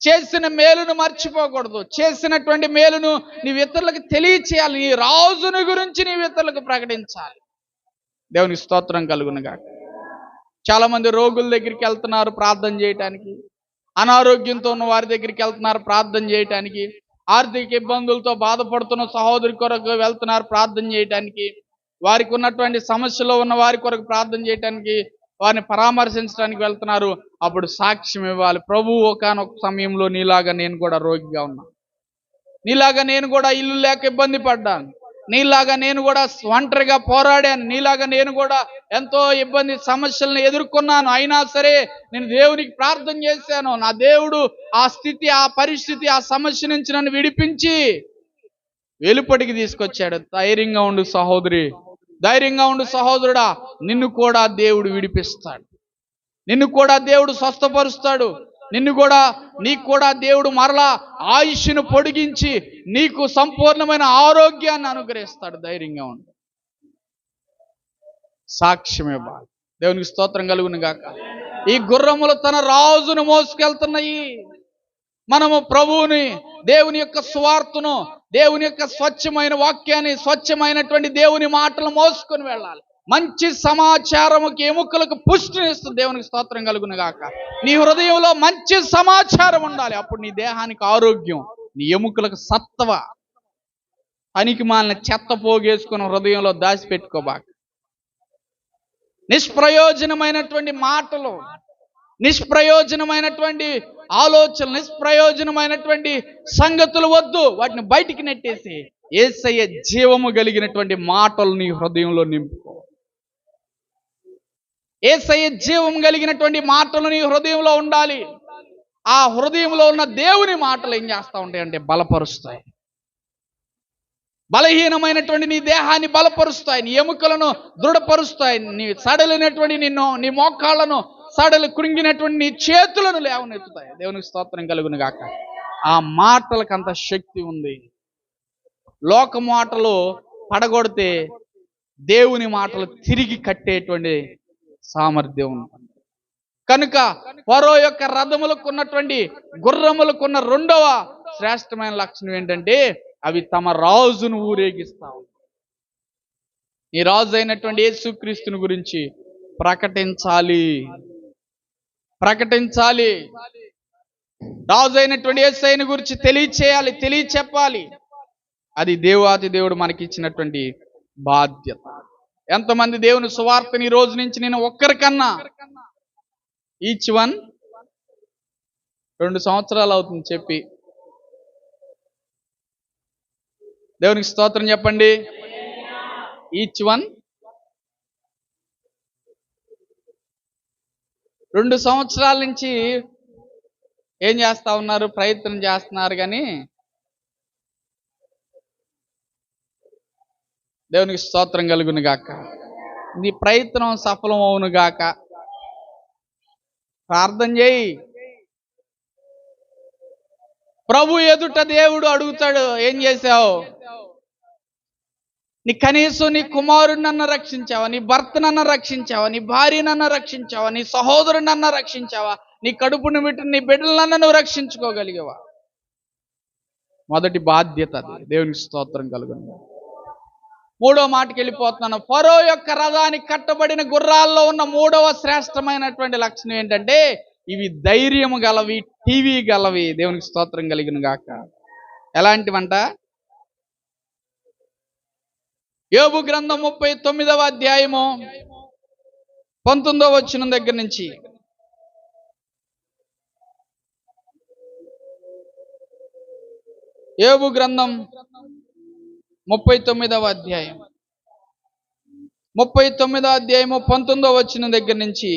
A: చేసిన మేలును మర్చిపోకూడదు. చేసినటువంటి మేలును నీవు ఇతరులకు తెలియచేయాలి. నీ రాజుని గురించి నీవు ఇతరులకు ప్రకటించాలి. దేవునికి స్తోత్రం కలుగును గాక. చాలా మంది రోగుల దగ్గరికి వెళ్తున్నారు ప్రార్థన చేయటానికి, అనారోగ్యంతో ఉన్న వారి దగ్గరికి వెళ్తున్నారు ప్రార్థన చేయటానికి, ఆర్థిక ఇబ్బందులతో బాధపడుతున్న సహోదరి కొరకు వెళ్తున్నారు ప్రార్థన చేయటానికి, వారికి ఉన్నటువంటి సమస్యలో ఉన్న వారి కొరకు ప్రార్థన చేయటానికి, వారిని పరామర్శించడానికి వెళ్తున్నారు. అప్పుడు సాక్ష్యం ఇవ్వాలి, ప్రభువు ఒకానొక సమయంలో నీలాగా నేను కూడా రోగిగా ఉన్నాను, నీలాగా నేను కూడా ఇల్లు లేక ఇబ్బంది పడ్డాను, నీలాగా నేను కూడా ఒంటరిగా పోరాడాను, నీలాగా నేను కూడా ఎంతో ఇబ్బంది సమస్యలను ఎదుర్కొన్నాను. అయినా సరే నేను దేవునికి ప్రార్థన చేశాను, నా దేవుడు ఆ స్థితి, ఆ పరిస్థితి, ఆ సమస్య నుంచి నన్ను విడిపించి వెలుపటికి తీసుకొచ్చాడు. ధైర్యంగా ఉండు సహోదరి, ధైర్యంగా ఉండు సహోదరుడా, నిన్ను కూడా దేవుడు విడిపిస్తాడు, నిన్ను కూడా దేవుడు స్వస్థపరుస్తాడు, నీకు కూడా దేవుడు మరలా ఆయుష్ను పొడిగించి నీకు సంపూర్ణమైన ఆరోగ్యాన్ని అనుగ్రహిస్తాడు. ధైర్యంగా ఉండు, సాక్ష్యం ఇవ్వాలి. దేవునికి స్తోత్రం కలుగును గాక. ఈ గుర్రములు తన రాజును మోసుకెళ్తున్నాయి. మనము ప్రభువుని, దేవుని యొక్క సువార్తను, దేవుని యొక్క స్వచ్ఛమైన వాక్యాన్ని, స్వచ్ఛమైనటువంటి దేవుని మాటలు మోసుకొని వెళ్ళాలి. మంచి సమాచారముకి ఎముకలకు పుష్టినిస్తుంది. దేవునికి స్తోత్రం కలుగును గాక. నీ హృదయంలో మంచి సమాచారం ఉండాలి, అప్పుడు నీ దేహానికి ఆరోగ్యం, నీ ఎముకలకు సత్వ. పనికి మాలిన చెత్త పోగేసుకుని హృదయంలో దాచిపెట్టుకోబాక. నిష్ప్రయోజనమైనటువంటి మాటలు, నిష్ప్రయోజనమైనటువంటి ఆలోచనలు, నిష్ప్రయోజనమైనటువంటి సంగతులు వద్దు, వాటిని బయటికి నెట్టేసి యేసయ్య జీవము కలిగినటువంటి మాటలు నీ హృదయంలో నింపుకో. యేసయ్య జీవం కలిగినటువంటి మాటలు నీ హృదయంలో ఉండాలి. ఆ హృదయంలో ఉన్న దేవుని మాటలు ఏం చేస్తూ ఉంటాయంటే బలపరుస్తాయి. బలహీనమైనటువంటి నీ దేహాన్ని బలపరుస్తాయి, నీ ఎముకలను దృఢపరుస్తాయి, నీ సడలినటువంటి నీ మోకాళ్ళను, సడలు కృంగినటువంటి నీ చేతులను లేవనెత్తుతాయి. దేవునికి స్తోత్రం కలుగును గాక. ఆ మాటలకు అంత శక్తి ఉంది. లోక మాటలు పడగొడితే దేవుని మాటలు తిరిగి కట్టేటువంటి సామర్థ్యం ఉంటుంది. కనుక ఫరో యొక్క రథములకు ఉన్నటువంటి గుర్రములకున్న రెండవ శ్రేష్టమైన లక్షణం ఏంటంటే, అవి తమ రాజును ఊరేగిస్తావు. ఈ రాజు అయినటువంటి యేసుక్రీస్తుని గురించి ప్రకటించాలి. రాజు అయినటువంటి యేసయ్యను గురించి తెలియచేయాలి, తెలియచెప్పాలి. అది దేవాతి దేవుడు మనకి ఇచ్చినటువంటి బాధ్యత. ఎంతమంది దేవుని సువార్తని ఈ రోజు నుంచి నేను ఒక్కరికన్నా, ఈచ్ వన్ 2 సంవత్సరాలు అవుతుంది చెప్పి. దేవునికి స్తోత్రం చెప్పండి. ఈచ్ వన్ 2 సంవత్సరాల నుంచి ఏం చేస్తా ఉన్నారు? ప్రయత్నం చేస్తున్నారు. కానీ దేవునికి స్తోత్రం కలుగును గాక. నీ ప్రయత్నం సఫలం అవును గాక. ప్రార్థన చేయి. ప్రభు ఎదుట దేవుడు అడుగుతాడు, ఏం చేశావు? నీ కనీసం నీ కుమారుడినన్న రక్షించావా? నీ భర్తనన్న రక్షించావా? నీ భార్యనన్న రక్షించావా? నీ సహోదరునన్న రక్షించావా? నీ కడుపును పెట్టి నీ బిడ్డలన్న నువ్వు రక్షించుకోగలిగావా? మొదటి బాధ్యత అది. దేవునికి స్తోత్రం కలుగును. 3వ మాటకి వెళ్ళిపోతున్నాను. ఫరో యొక్క రథానికి కట్టబడిన గుర్రాల్లో ఉన్న 3వ శ్రేష్టమైనటువంటి లక్షణం ఏంటంటే, ఇవి ధైర్యము గలవి, టీవీ గలవి. దేవునికి స్తోత్రం కలిగిన గాక. ఎలాంటివంట? యోబు గ్రంథం 39వ అధ్యాయము 19వ వచనం దగ్గర నుంచి. యోబు గ్రంథం 39వ అధ్యాయం 19వ వచనం దగ్గర నుంచి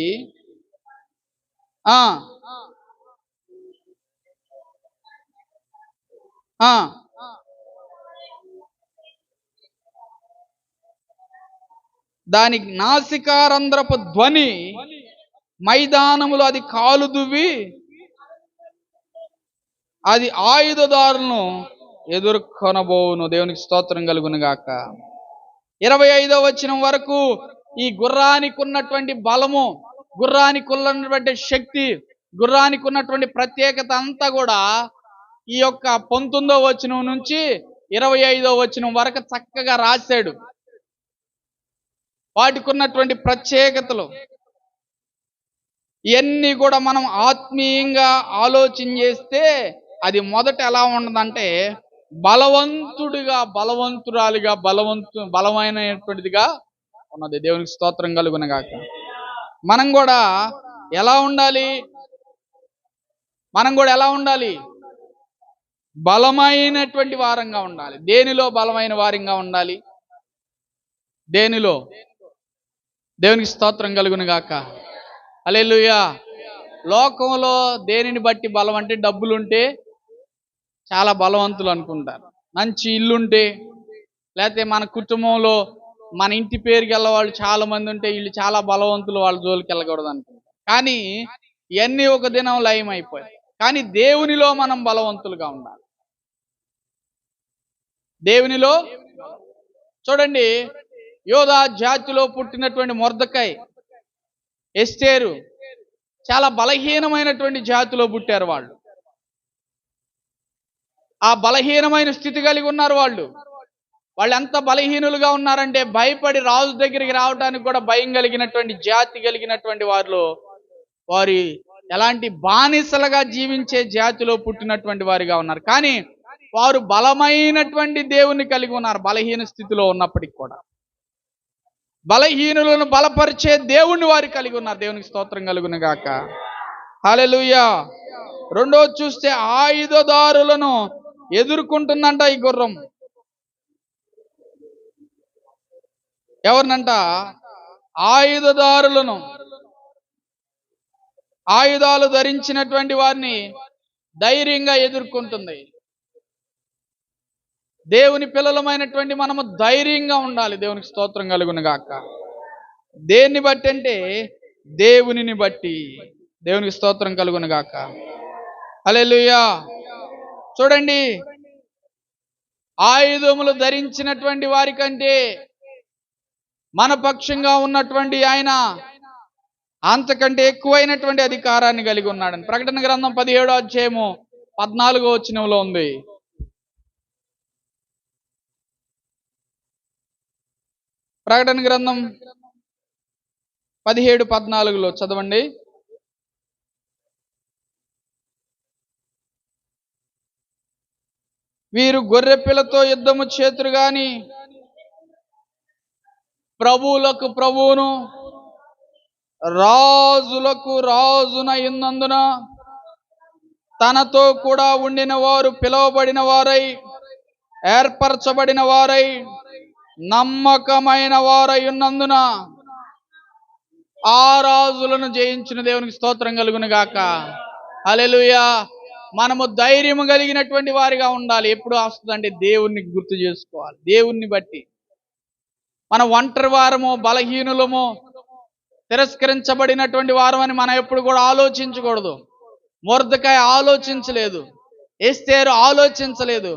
A: దాని నాసికారంధ్రపు ధ్వని మైదానములో అది కాలు దువ్వి అది ఆయుధదారులను ఎదుర్కొనబోను. దేవునికి స్తోత్రం కలుగును గాక. 25వ వచనం వరకు ఈ గుర్రానికి ఉన్నటువంటి బలము, గుర్రానికి ఉన్నటువంటి శక్తి, గుర్రానికి ఉన్నటువంటి ప్రత్యేకత అంతా కూడా ఈ యొక్క 19వ వచనం నుంచి 25వ వచనం వరకు చక్కగా రాశాడు. వాటికి ఉన్నటువంటి ప్రత్యేకతలు ఇవన్నీ కూడా మనం ఆత్మీయంగా ఆలోచన చేస్తే అది మొదట ఎలా ఉండదంటే, బలవంతుడిగా, బలవంతురాలిగా, బలమైనటువంటిదిగా ఉన్నది. దేవునికి స్తోత్రం కలుగును గాక. మనం కూడా ఎలా ఉండాలి? బలమైనటువంటి వారంగా ఉండాలి. దేనిలో బలమైన వారంగా ఉండాలి? దేనిలో? దేవునికి స్తోత్రం కలుగును గాక. హల్లెలూయా. లోకంలో దేనిని బట్టి బలం అంటే, డబ్బులుంటే చాలా బలవంతులు అనుకుంటారు. మంచి ఇల్లుంటే, లేకపోతే మన కుటుంబంలో మన ఇంటి పేరుకి వెళ్ళవాళ్ళు చాలా మంది ఉంటే వీళ్ళు చాలా బలవంతులు, వాళ్ళ జోలికి వెళ్ళకూడదు అనుకుంటారు. కానీ ఇవన్నీ ఒక దినం లయం అయిపోయాయి. కానీ దేవునిలో మనం బలవంతులుగా ఉండాలి. దేవునిలో చూడండి, యోధా జాతిలో పుట్టినటువంటి మొర్దెకై, ఎస్తేరు చాలా బలహీనమైనటువంటి జాతిలో పుట్టారు. వాళ్ళు ఆ బలహీనమైన స్థితి కలిగి ఉన్నారు. వాళ్ళు ఎంత బలహీనులుగా ఉన్నారంటే, భయపడి రాజు దగ్గరికి రావడానికి కూడా భయం కలిగినటువంటి జాతి కలిగినటువంటి వారు ఎలాంటి బానిసలుగా జీవించే జాతిలో పుట్టినటువంటి వారిగా ఉన్నారు. కానీ వారు బలమైనటువంటి దేవుని కలిగి ఉన్నారు. బలహీన స్థితిలో ఉన్నప్పటికీ కూడా బలహీనులను బలపరిచే దేవుణ్ణి వారు కలిగి ఉన్నారు. దేవునికి స్తోత్రం కలుగును గాక. హల్లెలూయా. రెండోది చూస్తే ఆయుధదారులను ఎదుర్కొంటుందంట ఈ గుర్రం. ఎవరినంట? ఆయుధదారులను. ఆయుధాలు ధరించినటువంటి వారిని ధైర్యంగా ఎదుర్కొంటుంది. దేవుని పిల్లలమైనటువంటి మనము ధైర్యంగా ఉండాలి. దేవునికి స్తోత్రం కలుగును గాక. దేన్ని బట్టి అంటే, దేవునిని బట్టి. దేవునికి స్తోత్రం కలుగును గాక. హల్లెలూయా. చూడండి, ఆయుధములు ధరించినటువంటి వారి కంటే మన పక్షంగా ఉన్నటువంటి ఆయన అంతకంటే ఎక్కువైనటువంటి అధికారాన్ని కలిగి ఉన్నాడని ప్రకటన గ్రంథం 17వ అధ్యాయము 14వ వచనంలో ఉంది. ప్రకటన గ్రంథం 17:14 చదవండి. వీరు గొర్రె పిల్లతో యుద్ధము చేతురు గాని ప్రభువులకు ప్రభువును రాజులకు రాజునయున్నందున తనతో కూడా ఉండిన వారు పిలువబడిన వారై ఏర్పరచబడిన వారై నమ్మకమైన వారై ఉన్నందున ఆ రాజులను జయించిన దేవునికి స్తోత్రం కలుగును గాక. హల్లెలూయా. మనము ధైర్యం కలిగినటువంటి వారిగా ఉండాలి. ఎప్పుడు వస్తుందంటే దేవుణ్ణి గుర్తు చేసుకోవాలి. దేవుణ్ణి బట్టి మనం ఒంటరి వారము, బలహీనులము, తిరస్కరించబడినటువంటి వారం అని మనం ఎప్పుడు కూడా ఆలోచించకూడదు. మొర్దెకాయ ఆలోచించలేదు, ఎస్తేరు ఆలోచించలేదు.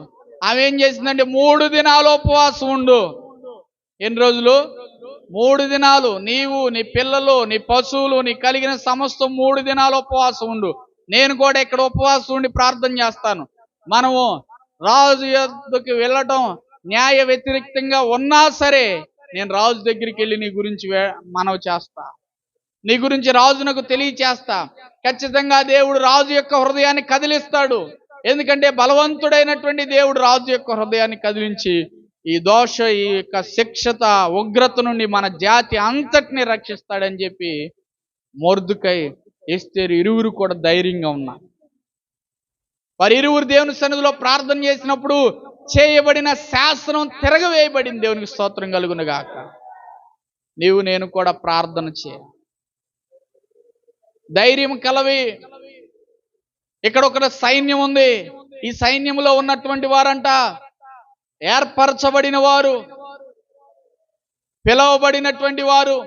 A: ఆమె ఏం చేసిందంటే 3 దినాలు ఉపవాసం ఉండు. ఎన్ని రోజులు? 3 దినాలు. నీవు, నీ పిల్లలు, నీ పశువులు, నీ కలిగిన సమస్తం 3 దినాలు ఉపవాసం ఉండు. నేను కూడా ఇక్కడ ఉపవాసం ఉండి ప్రార్థన చేస్తాను. మనము రాజు యొద్దకు వెళ్ళటం న్యాయ వ్యతిరేక్తంగా ఉన్నా సరే నేను రాజు దగ్గరికి వెళ్ళి నీ గురించి మనవి చేస్తా, నీ గురించి రాజునకు తెలియచేస్తా. ఖచ్చితంగా దేవుడు రాజు యొక్క హృదయాన్ని కదిలిస్తాడు. ఎందుకంటే బలవంతుడైనటువంటి దేవుడు రాజు యొక్క హృదయాన్ని కదిలించి ఈ యొక్క శిక్షత, ఉగ్రత నుండి మన జాతి అంతటిని రక్షిస్తాడని చెప్పి మొర్దెకాయ్, ఎస్తేరు ఇరువురు కూడా ధైర్యంగా ఉన్నారు. వారి ఇరువురు దేవుని సన్నిధిలో ప్రార్థన చేసినప్పుడు చేయబడిన శాసనం తిరగవేయబడింది. దేవునికి స్తోత్రం కలుగును గాక. నీవు నేను కూడా ప్రార్థన చేయ, ధైర్యం కలవి. ఇక్కడ ఒక సైన్యం ఉంది. ఈ సైన్యంలో ఉన్నటువంటి వారంట ఏర్పరచబడిన వారు, పిలువబడినటువంటి వారు,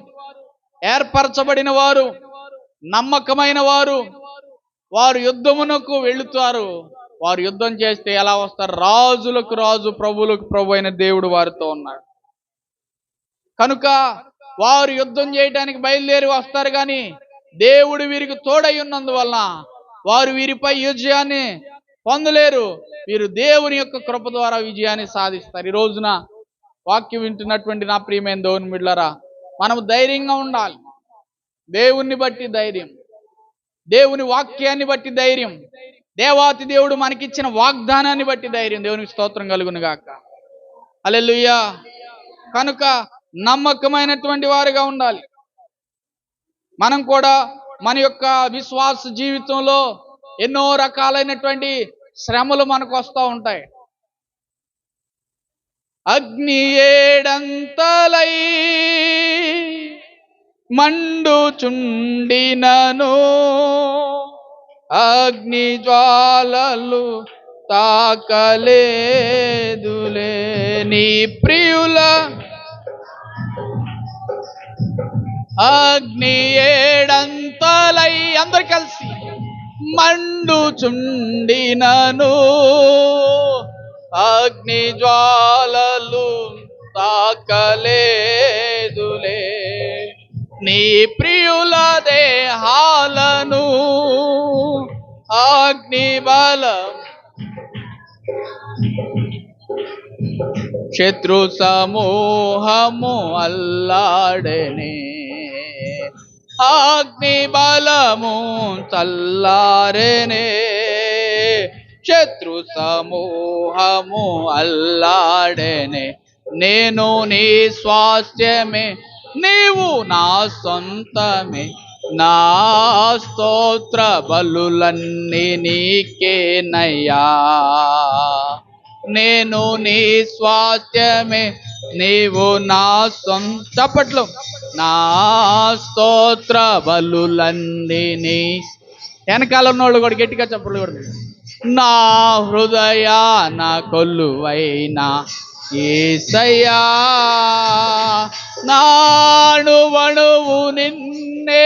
A: ఏర్పరచబడిన వారు, నమ్మకమైన వారు. వారు యుద్ధమునకు వెళుతారు. వారు యుద్ధం చేస్తే ఎలా వస్తారు? రాజులకు రాజు, ప్రభువులకు ప్రభు అయిన దేవుడు వారితో ఉన్నాడు కనుక వారు యుద్ధం చేయడానికి బయలుదేరి వస్తారు. కానీ దేవుడు వీరికి తోడై ఉన్నందువలన వారు వీరిపై విజయాన్ని పొందలేరు. వీరు దేవుని యొక్క కృప ద్వారా విజయాన్ని సాధిస్తారు. ఈ రోజున వాక్యం వింటున్నటువంటి నా ప్రియమైన దేవుని బిడ్డలారా, మనం ధైర్యంగా ఉండాలి. దేవుణ్ణి బట్టి ధైర్యం, దేవుని వాక్యాన్ని బట్టి ధైర్యం, దేవాతి దేవుడు మనకిచ్చిన వాగ్దానాన్ని బట్టి ధైర్యం. దేవునికి స్తోత్రం కలుగును గాక. హల్లెలూయా. కనుక నమ్మకమైనటువంటి వారిగా ఉండాలి. మనం కూడా మన యొక్క విశ్వాస జీవితంలో ఎన్నో రకాలైనటువంటి శ్రమలు మనకు వస్తూ ఉంటాయి. అగ్ని ఏడంతలై మండుచుండినను, అగ్ని జ్వాలలు తాకలేదులే నీ ప్రియుల. అగ్ని ఏడంతలై, అందరు కలిసి, మండుచుండినను, అగ్ని జ్వాలలు తాకలేదులే నీ ప్రియుల దేహాలను అగ్ని బలం. శత్రు సమూహము అల్లాడనే, అగ్ని బలము చల్లారెనే. శత్రు సమూహము అల్లాడనే, నేను నీ స్వాస్థ్యమే, నీవు నా సొంతమే. నా స్తోత్ర బలులన్నీ నీకేనయ్యా, నేను నీ స్వాస్థ్యమే, నీవు నా సొంత. చప్పట్లు. నా స్తోత్ర బలులన్నీ నీ. వెనకాల ఉన్నోళ్ళు కూడా గట్టిగా చప్పట్లు కొడుతుంది. నా హృదయాన కొలువైనా యేసయ్యా, నాణువణువు నిన్నే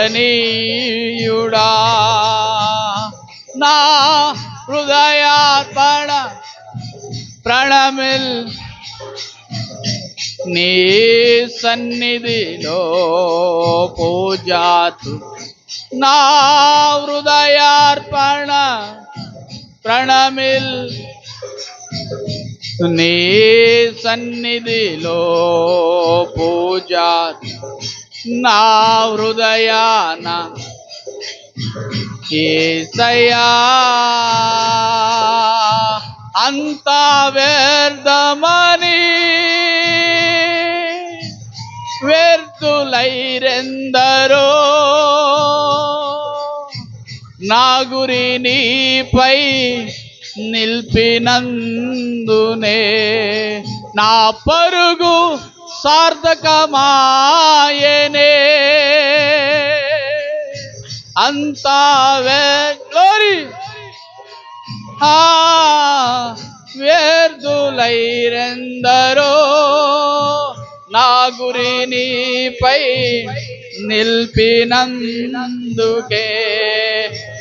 A: కీర్తనీయుడా. నా హృదయార్పణ ప్రణమిల్ నీ సన్నిధిలో పూజాతు. నా హృదయార్పణ ప్రణమిల్ నీ సన్నిధిలో పూజా. నా హృదయాన యేసయ్యా అంతా వ్యర్థమని వ్యర్థులైరెందరో నా గురి నీపై నిల్పినందునే నా పరుగు సార్థకమాయనే అంతా గ్లోరీ వ్యర్థులైరెందరో నా గురి నీపై నిల్పినందుకే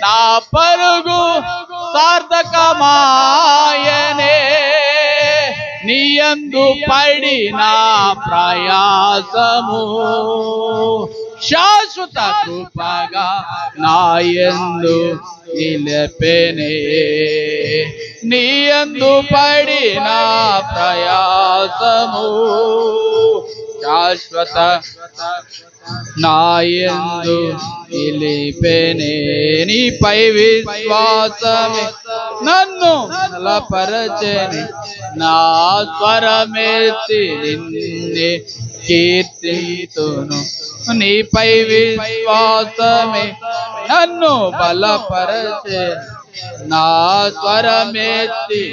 A: నా పరుగు సార్థకమాయనే నీయందు పడిన ప్రయాసము శాశ్వత కృపగా నాయందు నిలిపెనే నీయందు పడిన ప్రయాసము శాశ్వత నాయందు నిలిపెనే నీపై విశ్వాసమే నన్ను బలపరచెని నా స్వరమెత్తి నిన్నే కీర్తితును నీపై విశ్వాసమే నన్ను బలపరచెని నా స్వరమెత్తి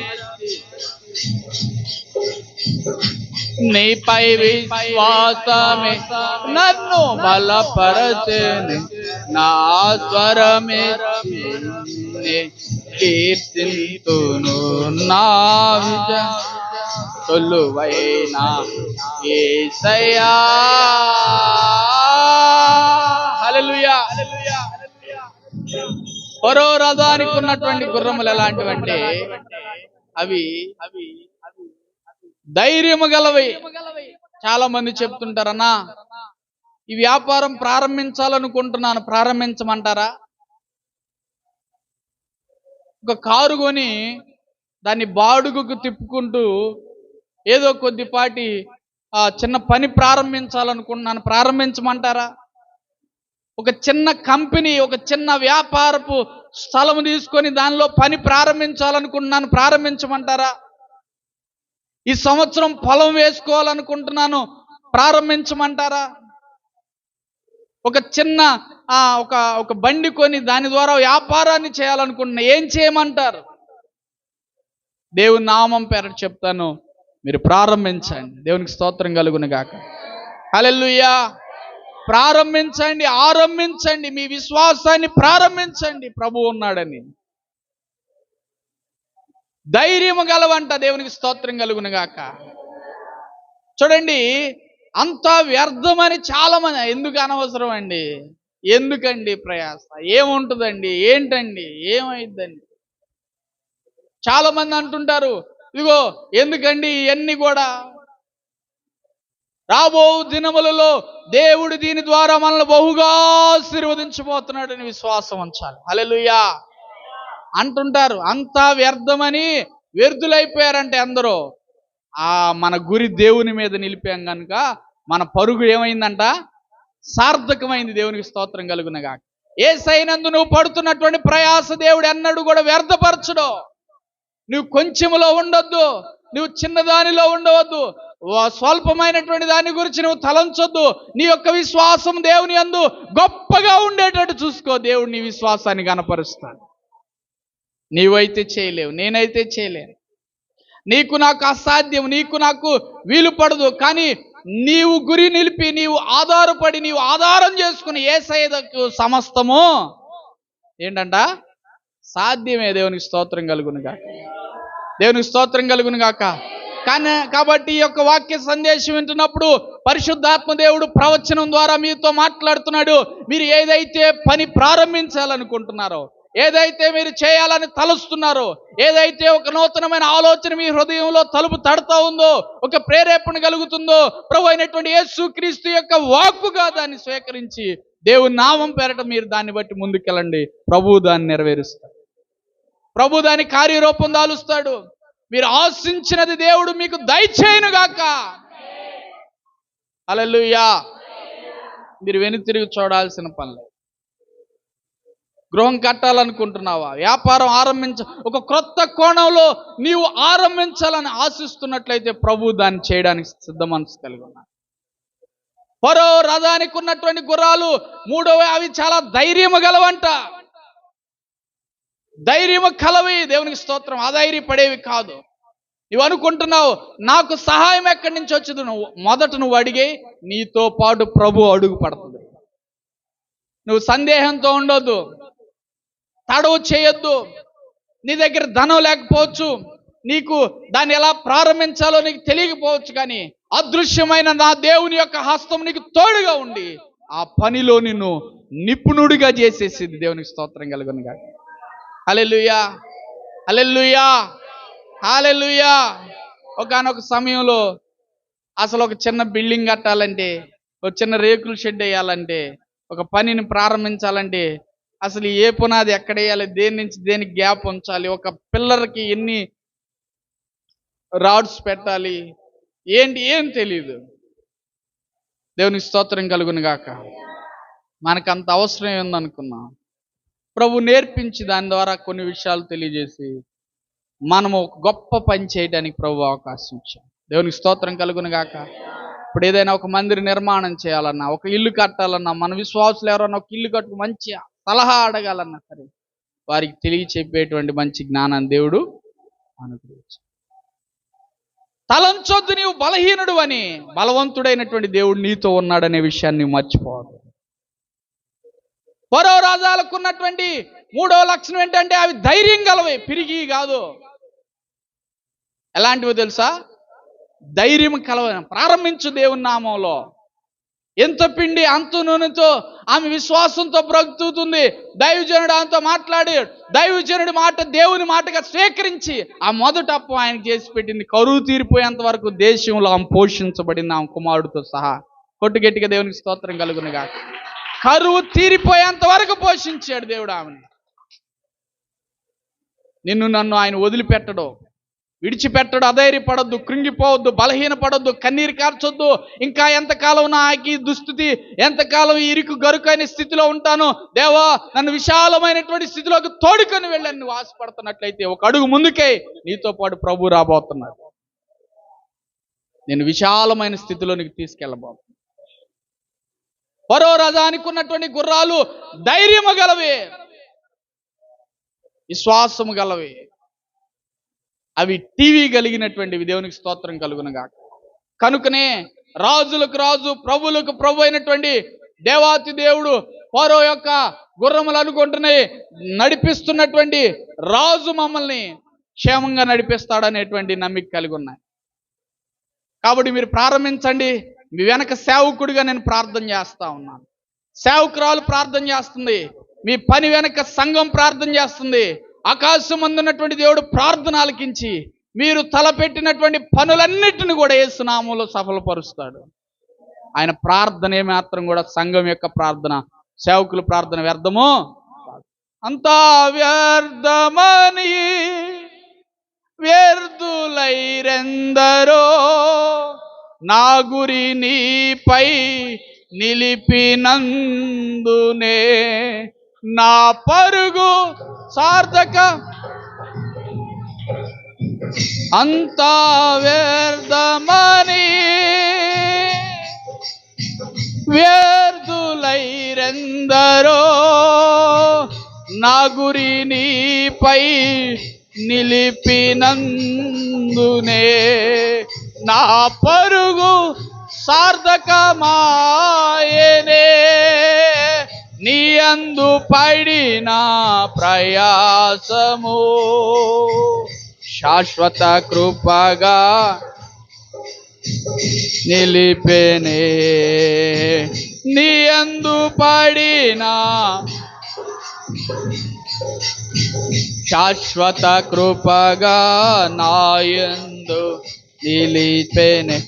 A: నీపై విశ్వాసమే నన్ను బలపరచెని నా స్వరమెత్తి కీర్తితును నా విజయ తొలువైన యేసయ్యా హల్లెలూయా. ఫరో రథానికి ఉన్నటువంటి గుర్రములు ఎలాంటివంటే అవి ధైర్యము గలవి. చాలా మంది చెప్తుంటారన్నా ఈ వ్యాపారం ప్రారంభించాలనుకుంటున్నాను, ప్రారంభించమంటారా? ఒక కారు కొని దాన్ని బాడుగుకు తిప్పుకుంటూ ఏదో కొద్దిపాటి చిన్న పని ప్రారంభించాలనుకుంటున్నాను, ప్రారంభించమంటారా? ఒక చిన్న కంపెనీ, ఒక చిన్న వ్యాపారపు స్థలం తీసుకొని దానిలో పని ప్రారంభించాలనుకుంటున్నాను, ప్రారంభించమంటారా? ఈ సంవత్సరం పొలం వేసుకోవాలనుకుంటున్నాను, ప్రారంభించమంటారా? ఒక చిన్న ఒక బండి కొని దాని ద్వారా వ్యాపారాన్ని చేయాలనుకుంటున్నా, ఏం చేయమంటారు? దేవుని నామం పేరట చెప్తాను, మీరు ప్రారంభించండి. దేవునికి స్తోత్రం కలుగును గాక. హల్లెలూయా. ప్రారంభించండి, ఆరంభించండి, మీ విశ్వాసాన్ని ప్రారంభించండి. ప్రభు ఉన్నాడని ధైర్యము గలవంట. దేవునికి స్తోత్రం కలుగును గాక. చూడండి, అంతా వ్యర్థమని చాలా మంది, ఎందుకు అనవసరం అండి, ఎందుకండి ప్రయాస, ఏముంటుందండి, ఏంటండి, ఏమైందండి? చాలా మంది అంటుంటారు, ఇదిగో ఎందుకండి ఇవన్నీ కూడా, రాబో దినములలో దేవుడు దీని ద్వారా మనల్ని బహుగా ఆశీర్వదించబోతున్నాడని విశ్వాసం ఉంచాలి. హల్లెలూయా అంటుంటారు. అంతా వ్యర్థమని వ్యర్థులైపోయారంటే అందరూ మన గురి దేవుని మీద నిలిపాం కనుక మన పరుగు ఏమైందంట, సార్థకమైంది. దేవునికి స్తోత్రం కలుగునగా. యేసయ్యనందు నువ్వు పడుతున్నటువంటి ప్రయాస దేవుడు ఎన్నడూ కూడా వ్యర్థపరచడు. నువ్వు కొంచెములో ఉండొద్దు, నువ్వు చిన్నదానిలో ఉండవద్దు, స్వల్పమైనటువంటి దాని గురించి నువ్వు తలంచొద్దు. నీ యొక్క విశ్వాసం దేవుని యందు గొప్పగా ఉండేటట్టు చూసుకో. దేవుడు నీ విశ్వాసాన్ని కనపరుస్తాడు. నీవైతే చేయలేవు, నేనైతే చేయలేను, నీకు నాకు అసాధ్యం, నీకు నాకు వీలు పడదు. కానీ నీవు గురి నిలిపి, నీవు ఆధారపడి, నీవు ఆధారం చేసుకుని యేసయ్యకు సమస్తము ఏంటంట సాధ్యమే. దేవునికి స్తోత్రం కలుగును గాక. దేవునికి స్తోత్రం కలుగును గాక. కాబట్టి ఈ యొక్క వాక్య సందేశం వింటున్నప్పుడు పరిశుద్ధాత్మ దేవుడు ప్రవచనం ద్వారా మీతో మాట్లాడుతున్నాడు. మీరు ఏదైతే పని ప్రారంభించాలనుకుంటున్నారో, ఏదైతే మీరు చేయాలని తలుస్తున్నారో, ఏదైతే ఒక నూతనమైన ఆలోచన మీ హృదయంలో తలుపు తడుతూ ఉందో, ఒక ప్రేరేపణ కలుగుతుందో, ప్రభు అయినటువంటి యేసుక్రీస్తు యొక్క వాక్కుగా దాన్ని స్వీకరించి దేవుని నామం పేరట మీరు దాన్ని బట్టి ముందుకెళ్ళండి. ప్రభువు దాన్ని నెరవేరుస్తాడు. ప్రభు దాని కార్యరూపం దాలుస్తాడు. మీరు ఆశించినది దేవుడు మీకు దయచేయునుగాక. హల్లెలూయా. మీరు వెనుతిరిగి చూడాల్సిన పనులు. గృహం కట్టాలనుకుంటున్నావా? వ్యాపారం ఒక క్రొత్త కోణంలో నీవు ఆరంభించాలని ఆశిస్తున్నట్లయితే ప్రభు దాన్ని చేయడానికి సిద్ధ మనసు కలిగి ఉన్నాడు. ఫరో రథానికి ఉన్నటువంటి గుర్రాలు అవి చాలా ధైర్యము గలవంట. ధైర్యము కలవి. దేవునికి స్తోత్రం. అధైర్యపడేవి కాదు. నువ్వు అనుకుంటున్నావు నాకు సహాయం ఎక్కడి నుంచి వచ్చింది? నువ్వు అడిగే, నీతో పాటు ప్రభు అడుగు పడుతుంది. నువ్వు సందేహంతో ఉండొద్దు, తడవు చేయొద్దు. నీ దగ్గర ధనం లేకపోవచ్చు, నీకు దాన్ని ఎలా ప్రారంభించాలో నీకు తెలియకపోవచ్చు, కానీ అదృశ్యమైన నా దేవుని యొక్క హస్తం నీకు తోడుగా ఉండి ఆ పనిలో నిన్ను నిపుణుడిగా చేసేసింది. దేవునికి స్తోత్రం కలుగును గాక. హల్లెలూయా, హల్లెలూయా, హల్లెలూయా. ఒకానొక సమయంలో అసలు ఒక చిన్న బిల్డింగ్ కట్టాలంటే, ఒక చిన్న రేకుల షెడ్ వేయాలంటే, ఒక పనిని ప్రారంభించాలంటే అసలు ఏ పునాది ఎక్కడ వేయాలి, దేని నుంచి దేనికి గ్యాప్ ఉంచాలి, ఒక పిల్లర్కి ఎన్ని రాడ్స్ పెట్టాలి, ఏం తెలియదు. దేవునికి స్తోత్రం కలుగును గాక. మనకు అంత అవసరం ఏందనుకున్నాం. ప్రభు నేర్పించి దాని ద్వారా కొన్ని విషయాలు తెలియజేసి మనము ఒక గొప్ప పని చేయడానికి ప్రభు అవకాశం ఇచ్చాం. దేవునికి స్తోత్రం కలుగును గాక. ఇప్పుడు ఏదైనా ఒక మందిర నిర్మాణం చేయాలన్నా, ఒక ఇల్లు కట్టాలన్నా, మన విశ్వాసులు ఎవరన్నా ఒక ఇల్లు కట్టు మంచి సలహా అడగాలన్నా సరే వారికి తెలియచెప్పేటువంటి మంచి జ్ఞానాన్ని దేవుడు అనుగ్రహించాడు. తలంచొద్దు నీవు బలహీనుడు అని, బలవంతుడైనటువంటి దేవుడు నీతో ఉన్నాడనే విషయాన్ని మర్చిపోవద్దు. ఫరో రాజాలకు ఉన్నటువంటి 3వ లక్షణం ఏంటంటే అవి ధైర్యం గలవే, పిరిగి కాదు. ఎలాంటివో తెలుసా? ధైర్యం కలవ. ప్రారంభించు దేవుని నామంలో. ఎంత పిండి అంత నూనెతో ఆమె విశ్వాసంతో బ్రతుకుతుంది. దైవజనుడు ఆమెతో మాట్లాడి దైవజనుడి మాట దేవుని మాటగా స్వీకరించి ఆ మొదటి అప్పు ఆయనకు చేసి పెట్టింది. కరువు తీరిపోయేంత వరకు దేశంలో ఆమె పోషించబడింది, ఆమె కుమారుడితో సహా. కొట్టు గట్టిగా దేవునికి స్తోత్రం కలుగునుగా. కరువు తీరిపోయేంత వరకు పోషించాడు దేవుడు ఆమెను. నిన్ను నన్ను ఆయన వదిలిపెట్టడు, విడిచిపెట్టడు. అధైర్యపడొద్దు, కృంగిపోవద్దు, బలహీనపడొద్దు, కన్నీరు కార్చొద్దు. ఇంకా ఎంతకాలం నాకు ఈ దుస్థితి, ఎంతకాలం ఇరుకు గరుకైన స్థితిలో ఉంటాను, దేవా నన్ను విశాలమైనటువంటి స్థితిలోకి తోడుకొని వెళ్ళని నువ్వు ఆశపడుతున్నట్లయితే ఒక అడుగు ముందుకే నీతో పాటు ప్రభు రాబోతున్నాడు. నేను విశాలమైన స్థితిలో నీకు తీసుకెళ్ళబోతున్నాను. ఫరో రథానికి ఉన్నటువంటి గుర్రాలు ధైర్యము గలవే, విశ్వాసము గలవే, అవి టీవీ కలిగినటువంటివి. దేవునికి స్తోత్రం కలుగునుగా. కనుకనే రాజులకు రాజు, ప్రభులకు ప్రభు అయినటువంటి దేవాతి దేవుడు ఫరో యొక్క గుర్రములు అనుకుంటున్నాయి నడిపిస్తున్నటువంటి రాజు మమ్మల్ని క్షేమంగా నడిపిస్తాడనేటువంటి నమ్మిక కలిగి ఉన్నాయి. కాబట్టి మీరు ప్రారంభించండి. మీ వెనక సేవకుడిగా నేను ప్రార్థన చేస్తా ఉన్నాను. సేవకురాలు ప్రార్థన చేస్తుంది. మీ పని వెనక సంఘం ప్రార్థన చేస్తుంది. ఆకాశం అందున్నటువంటి దేవుడు ప్రార్థన ఆలకించి మీరు తలపెట్టినటువంటి పనులన్నిటిని కూడా యేసు నామములో సఫలపరుస్తాడు. ఆయన ప్రార్థన మాత్రం కూడా సంఘం యొక్క ప్రార్థన, సేవకుల ప్రార్థన వ్యర్థమో అంతా వ్యర్థమని వ్యర్థులైరెందరో నా గురి నీపై నిలిపినందునే నా పరుగు సార్థక అంతా వ్యర్థమని వ్యర్థులైరెందరో నా గురి నీపై నిలిపినందునే నా పరుగు సార్థకమాయనే నీ అందు పడిన ప్రయాసము శాశ్వత కృపగా నిలిపెనే నీ అందు పడిన శాశ్వత కృపగా నాయందు నిలిపెనే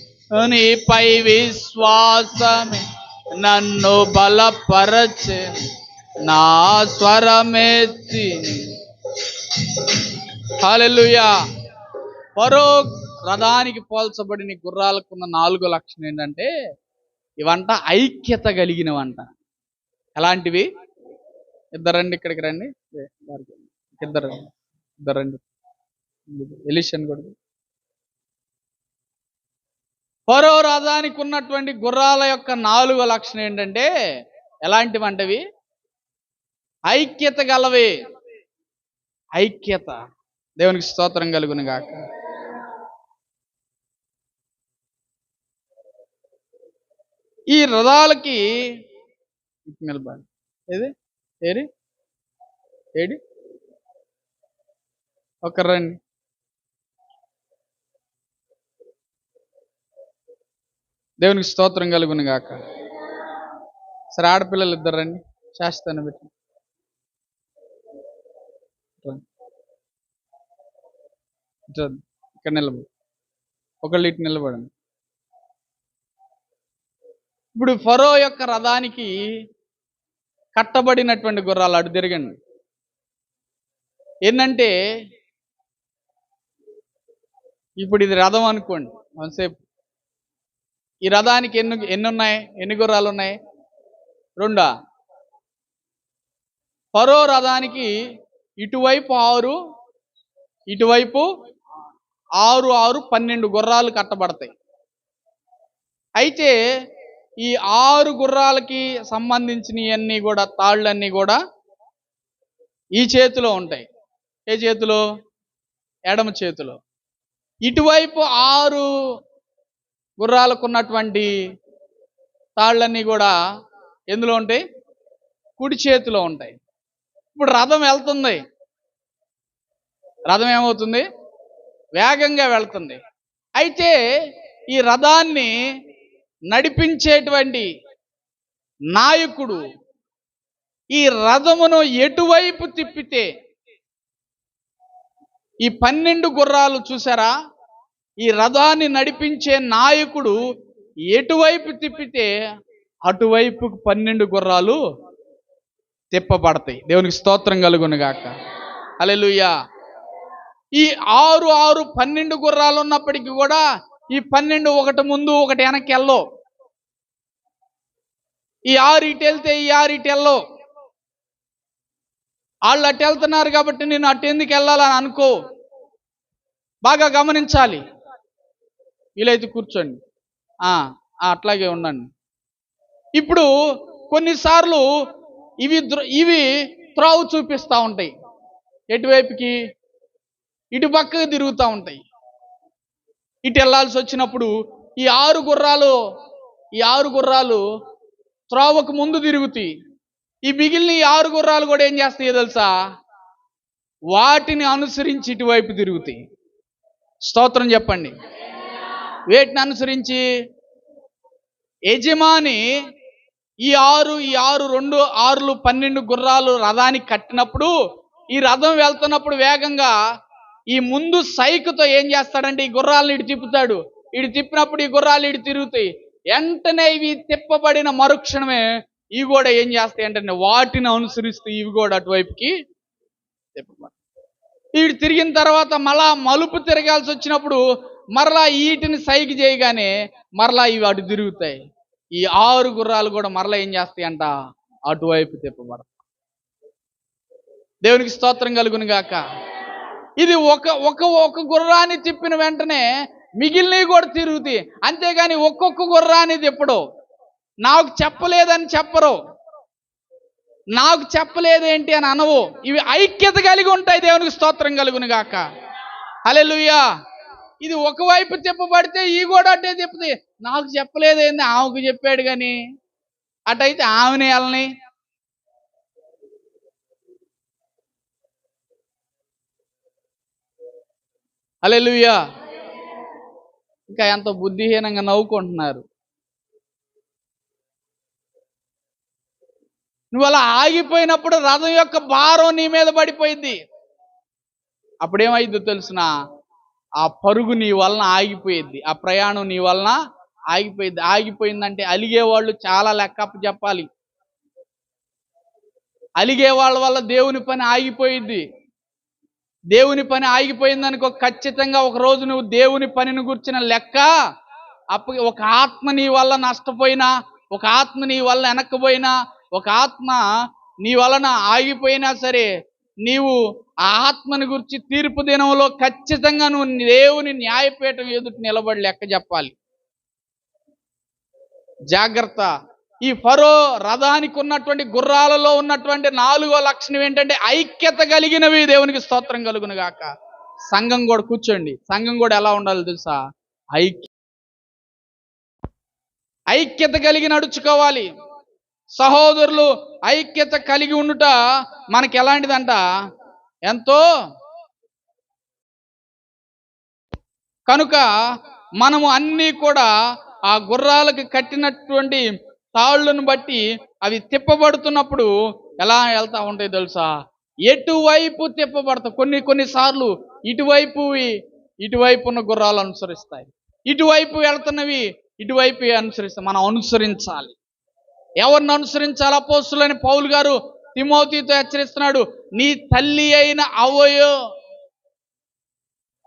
A: నీపై విశ్వాసమే నన్ను బలపరచే నా స్వరమెత్తి. హల్లెలూయా. ఫరో రథానికి పోల్చబడిన గుర్రాలకున్న 4 లక్షణం ఏంటంటే ఇవంట ఐక్యత కలిగినవంట. ఎలాంటివి? ఇద్దరు రండి, ఇక్కడికి రండి. ఇద్దరు ఇద్దరు రండి. ఎలిషన్ కూడా. ఫరో రథానికి ఉన్నటువంటి గుర్రాల యొక్క 4 లక్షణం ఏంటంటే ఎలాంటివంటవి? ఐక్యత గలవే. ఐక్యత. దేవునికి స్తోత్రం కలుగును గాక. ఈ రథాలకి నిలబడి ఏడి ఒకరు రండి. దేవునికి స్తోత్రం కలుగును గాక. సరే, ఆడపిల్లలు ఇద్దరు రండి. శాస్త్రాన్ని పెట్టి ఇక్కడ నిలబడి, ఒకళ్ళు ఇటు నిలబడండి. ఇప్పుడు ఫరో యొక్క రథానికి కట్టబడినటువంటి గుర్రాలు అటు తిరగండి. ఏంటంటే ఇప్పుడు ఇది రథం అనుకోండి. కొంతసేపు ఈ రథానికి ఎన్ని ఉన్నాయి? ఎన్ని గుర్రాలు ఉన్నాయి? 2. ఫరో రథానికి ఇటువైపు 6, ఇటువైపు 6, 6, 12 గుర్రాలు కట్టబడతాయి. అయితే ఈ 6 గుర్రాలకి సంబంధించినవన్నీ కూడా, తాళ్ళన్నీ కూడా ఈ చేతిలో ఉంటాయి. ఏ చేతిలో? ఎడమ చేతిలో. ఇటువైపు 6 గుర్రాలకు ఉన్నటువంటి తాళ్ళన్నీ కూడా ఎందులో ఉంటాయి? కుడి చేతిలో ఉంటాయి. ఇప్పుడు రథం వెళ్తుంది. రథం ఏమవుతుంది? వేగంగా వెళ్తుంది. అయితే ఈ రథాన్ని నడిపించేటువంటి నాయకుడు ఈ రథమును ఎటువైపు తిప్పితే, ఈ 12 గుర్రాలు చూసారా, ఈ రథాన్ని నడిపించే నాయకుడు ఎటువైపు తిప్పితే అటువైపు 12 గుర్రాలు తిప్పబడతాయి. దేవునికి స్తోత్రం కలుగును గాక. హల్లెలూయా. ఈ 6, 6, 12 గుర్రాలు ఉన్నప్పటికీ కూడా ఈ 12 ఒకటి ముందు ఒకటి వెనక్కి వెళ్ళవు. ఈ 6 ఇటు వెళ్తే ఈ 6 ఇటు వెళ్ళవు. వాళ్ళు అటు వెళ్తున్నారు కాబట్టి నేను అటు ఎందుకు వెళ్ళాలని అనుకో. బాగా గమనించాలి. వీలైతే కూర్చోండి, అట్లాగే ఉండండి. ఇప్పుడు కొన్నిసార్లు ఇవి త్రోవ చూపిస్తూ ఉంటాయి. ఎటువైపుకి? ఇటు పక్కకు తిరుగుతూ ఉంటాయి. ఇటు వెళ్ళాల్సి వచ్చినప్పుడు ఈ 6 గుర్రాలు త్రోవకు ముందు తిరుగుతాయి. ఈ మిగిలిన 6 గుర్రాలు కూడా ఏం చేస్తాయో తెలుసా? వాటిని అనుసరించి ఇటువైపు తిరుగుతాయి. స్తోత్రం చెప్పండి. వేటిని అనుసరించి? యజమాని ఈ 6, 2, 6, 12 గుర్రాలు రథానికి కట్టినప్పుడు, ఈ రథం వెళ్తున్నప్పుడు వేగంగా ఈ ముందు సైకితో ఏం చేస్తాడంటే ఈ గుర్రాలను ఇటు తిప్పుతాడు. ఇటు తిప్పినప్పుడు ఈ గుర్రాలు ఇటు తిరుగుతాయి. వెంటనే ఇవి తిప్పబడిన మరుక్షణమే ఇవి కూడా ఏం చేస్తాయి అంటే వాటిని అనుసరిస్తూ ఇవి కూడా అటువైపుకి తిప్పబడతాయి. ఇటు తిరిగిన తర్వాత మళ్ళా మలుపు తిరగాల్సి వచ్చినప్పుడు మరలా వీటిని సైకి చేయగానే మరలా ఇవి అటు తిరుగుతాయి. ఈ 6 గుర్రాలు కూడా మరలా ఏం చేస్తాయంట? అటువైపు తిప్పబడతాయి. దేవునికి స్తోత్రం కలుగును గాక. ఇది ఒక గుర్రాన్ని తిప్పిన వెంటనే మిగిలినవి కూడా తిరుగుతాయి. అంతేగాని ఒక్కొక్క గుర్రాన్ని తిప్పడు. నాకు చెప్పలేదని చెప్పరు, నాకు చెప్పలేదేంటి అని అనవు. ఇవి ఐక్యత కలిగి ఉంటాయి. దేవునికి స్తోత్రం కలుగును గాక. హల్లెలూయా. ఇది ఒకవైపు తిప్పబడితే ఈ కూడా అట్టే తిప్పుతాయి. నాకు చెప్పలేదేంది, ఆమెకు చెప్పాడు కానీ అటైతే ఆమెని వెళ్ళని. హల్లెలూయా. ఇంకా ఎంత బుద్ధిహీనంగా నవ్వుకుంటున్నారు. నువ్వు అలా ఆగిపోయినప్పుడు రథం యొక్క భారం నీ మీద పడిపోయింది. అప్పుడేమైందో తెలుసునా? ఆ పరుగు నీ వలన ఆగిపోయింది. ఆ ప్రయాణం నీ వలన ఆగిపోయింది. ఆగిపోయిందంటే అలిగేవాళ్ళు చాలా లెక్కప్ప చెప్పాలి. అలిగే వాళ్ళ వల్ల దేవుని పని ఆగిపోయింది. దేవుని పని ఆగిపోయిందనుకో, ఖచ్చితంగా ఒక రోజు నువ్వు దేవుని పనిని గుర్చిన లెక్క ఒక ఆత్మ నీ వల్ల నష్టపోయినా, ఒక ఆత్మ నీ వల్ల వెనక్కిపోయినా, ఒక ఆత్మ నీ వలన ఆగిపోయినా సరే నీవు ఆ ఆత్మని గురించి తీర్పు దినంలో ఖచ్చితంగా నువ్వు దేవుని న్యాయపీఠం ఎదుట నిలబడి లెక్క చెప్పాలి. జాగ్రత్త. ఈ ఫరో రథానికి ఉన్నటువంటి గుర్రాలలో ఉన్నటువంటి 4వ లక్షణం ఏంటంటే ఐక్యత కలిగినవి. దేవునికి స్తోత్రం కలుగును గాక. సంఘం కూడా కూర్చోండి. సంఘం కూడా ఎలా ఉండాలి తెలుసా? ఐక్యత కలిగి నడుచుకోవాలి. సహోదరులు ఐక్యత కలిగి ఉండుట మనకి ఎలాంటిదంట? ఎంతో. కనుక మనము అన్నీ కూడా ఆ గుర్రాలకు కట్టినటువంటి తాళ్ళను బట్టి అవి తిప్పబడుతున్నప్పుడు ఎలా వెళ్తా ఉంటాయి తెలుసా? ఎటువైపు తిప్పబడతాయి. కొన్నిసార్లు ఇటువైపు ఉన్న గుర్రాలు అనుసరిస్తాయి, ఇటువైపు వెళ్తున్నవి ఇటువైపు అనుసరిస్తాయి. మనం అనుసరించాలి. ఎవరిని అనుసరించాలి? అపోస్తులైన పౌలు గారు తిమోతితో హెచ్చరిస్తున్నాడు. నీ తల్లి అయిన అవ్వయో,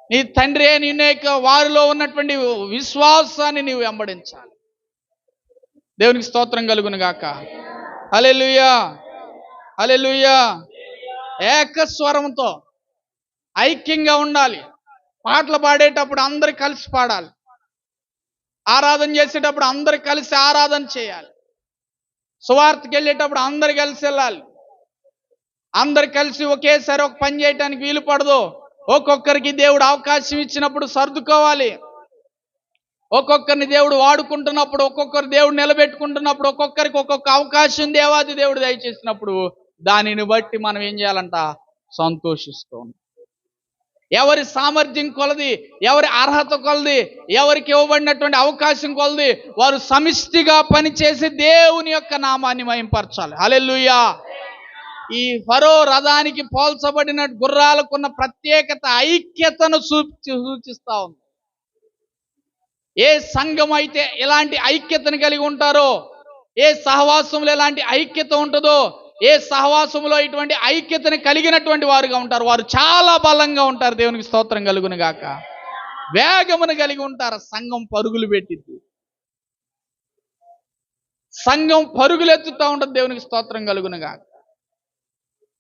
A: నీ తండ్రి అయిన వారిలో ఉన్నటువంటి విశ్వాసాన్ని నీవు వెంబడించాలి. దేవునికి స్తోత్రం కలుగును గాక. హల్లెలూయా, హల్లెలూయా. ఏకస్వరంతో ఐక్యంగా ఉండాలి. పాటలు పాడేటప్పుడు అందరు కలిసి పాడాలి. ఆరాధన చేసేటప్పుడు అందరు కలిసి ఆరాధన చేయాలి. సువార్తకి వెళ్ళేటప్పుడు అందరు కలిసి వెళ్ళాలి. అందరు కలిసి ఒకేసారి ఒక పని చేయటానికి వీలు పడదు. ఒక్కొక్కరికి దేవుడు అవకాశం ఇచ్చినప్పుడు సర్దుకోవాలి. ఒక్కొక్కరిని దేవుడు వాడుకుంటున్నప్పుడు, ఒక్కొక్కరు దేవుడు నిలబెట్టుకుంటున్నప్పుడు, ఒక్కొక్కరికి ఒక్కొక్క అవకాశం దేవాది దేవుడు దయచేసినప్పుడు దానిని బట్టి మనం ఏం చేయాలంట? సంతోషిస్తూ ఉంటాం. ఎవరి సామర్థ్యం కొలది, ఎవరి అర్హత కొలది, ఎవరికి ఇవ్వబడినటువంటి అవకాశం కొలది వారు సమిష్టిగా పనిచేసి దేవుని యొక్క నామాన్ని మహింపరచాలి. హల్లెలూయా. ఈ ఫరో రథానికి పోల్చబడిన గుర్రాలకున్న ప్రత్యేకత ఐక్యతను సూచిస్తా ఉంది. ఏ సంఘం అయితే ఇలాంటి ఐక్యతను కలిగి ఉంటారో, ఏ సహవాసంలో ఎలాంటి ఐక్యత ఉంటుందో, ఏ సహవాసంలో ఇటువంటి ఐక్యతను కలిగినటువంటి వారుగా ఉంటారు, వారు చాలా బలంగా ఉంటారు. దేవునికి స్తోత్రం కలుగును గాక. వేగమును కలిగి ఉంటారు. సంఘం పరుగులు పెట్టింది. సంఘం పరుగులెత్తుతూ ఉంటుంది. దేవునికి స్తోత్రం కలుగును గాక.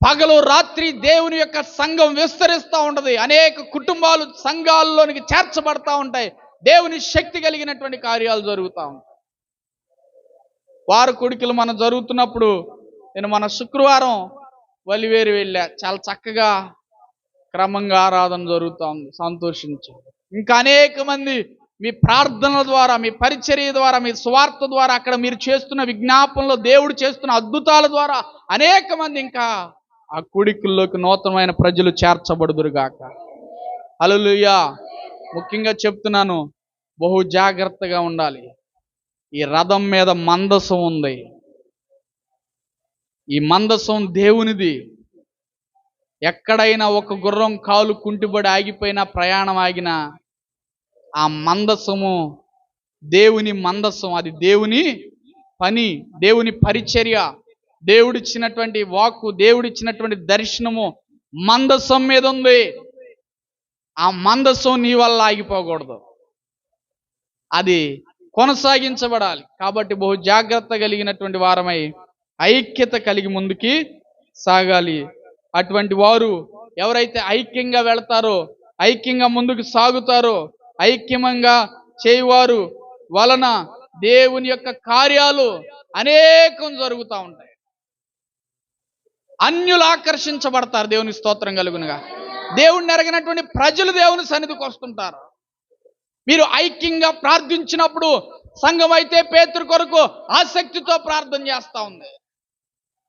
A: పగలు రాత్రి దేవుని యొక్క సంఘం విస్తరిస్తూ ఉంటుంది. అనేక కుటుంబాలు సంఘాల్లోనికి చేర్చబడతా ఉంటాయి. దేవుని శక్తి కలిగినటువంటి కార్యాలు జరుగుతూ ఉంటాయి. వారు కొడుకులు మనం జరుగుతున్నప్పుడు నేను మన శుక్రవారం వలివేరు వెళ్ళా. చాలా చక్కగా క్రమంగా ఆరాధన జరుగుతూ ఉంది. సంతోషించాం. ఇంకా అనేక మంది మీ ప్రార్థనల ద్వారా, మీ పరిచర్య ద్వారా, మీ స్వార్థ ద్వారా, అక్కడ మీరు చేస్తున్న విజ్ఞాపనలో దేవుడు చేస్తున్న అద్భుతాల ద్వారా అనేక మంది ఇంకా ఆ కుడికుల్లోకి నూతనమైన ప్రజలు చేర్చబడుదురుగాక. హల్లెలూయా. ముఖ్యంగా చెప్తున్నాను, బహు జాగ్రత్తగా ఉండాలి. ఈ రథం మీద మందసం ఉంది. ఈ మందసం దేవునిది. ఎక్కడైనా ఒక గుర్రం కాలు కుంటిబడి ఆగిపోయినా, ప్రయాణం ఆగినా, ఆ మందసము దేవుని మందసం. అది దేవుని పని, దేవుని పరిచర్య, దేవుడిచ్చినటువంటి వాక్కు, దేవుడిచ్చినటువంటి దర్శనము మందసం మీద ఉంది. ఆ మందసం నీ వల్ల ఆగిపోకూడదు, అది కొనసాగించబడాలి. కాబట్టి బహు జాగ్రత్త కలిగినటువంటి వారమై ఐక్యత కలిగి ముందుకి సాగాలి. అటువంటి వారు ఎవరైతే ఐక్యంగా వెళతారో, ఐక్యంగా ముందుకు సాగుతారో, ఐక్యంగా చేయువారు వలన దేవుని యొక్క కార్యాలు అనేకం జరుగుతూ ఉంటాయి. అన్యులు ఆకర్షించబడతారు. దేవుని స్తోత్రం కలుగునుగా. దేవుణ్ణి ఎరగినటువంటి ప్రజలు దేవుని సన్నిధికి వస్తుంటారు. మీరు ఐక్యంగా ప్రార్థించినప్పుడు సంఘం అయితే పేతురు కొరకు ఆసక్తితో ప్రార్థన చేస్తూ ఉంది,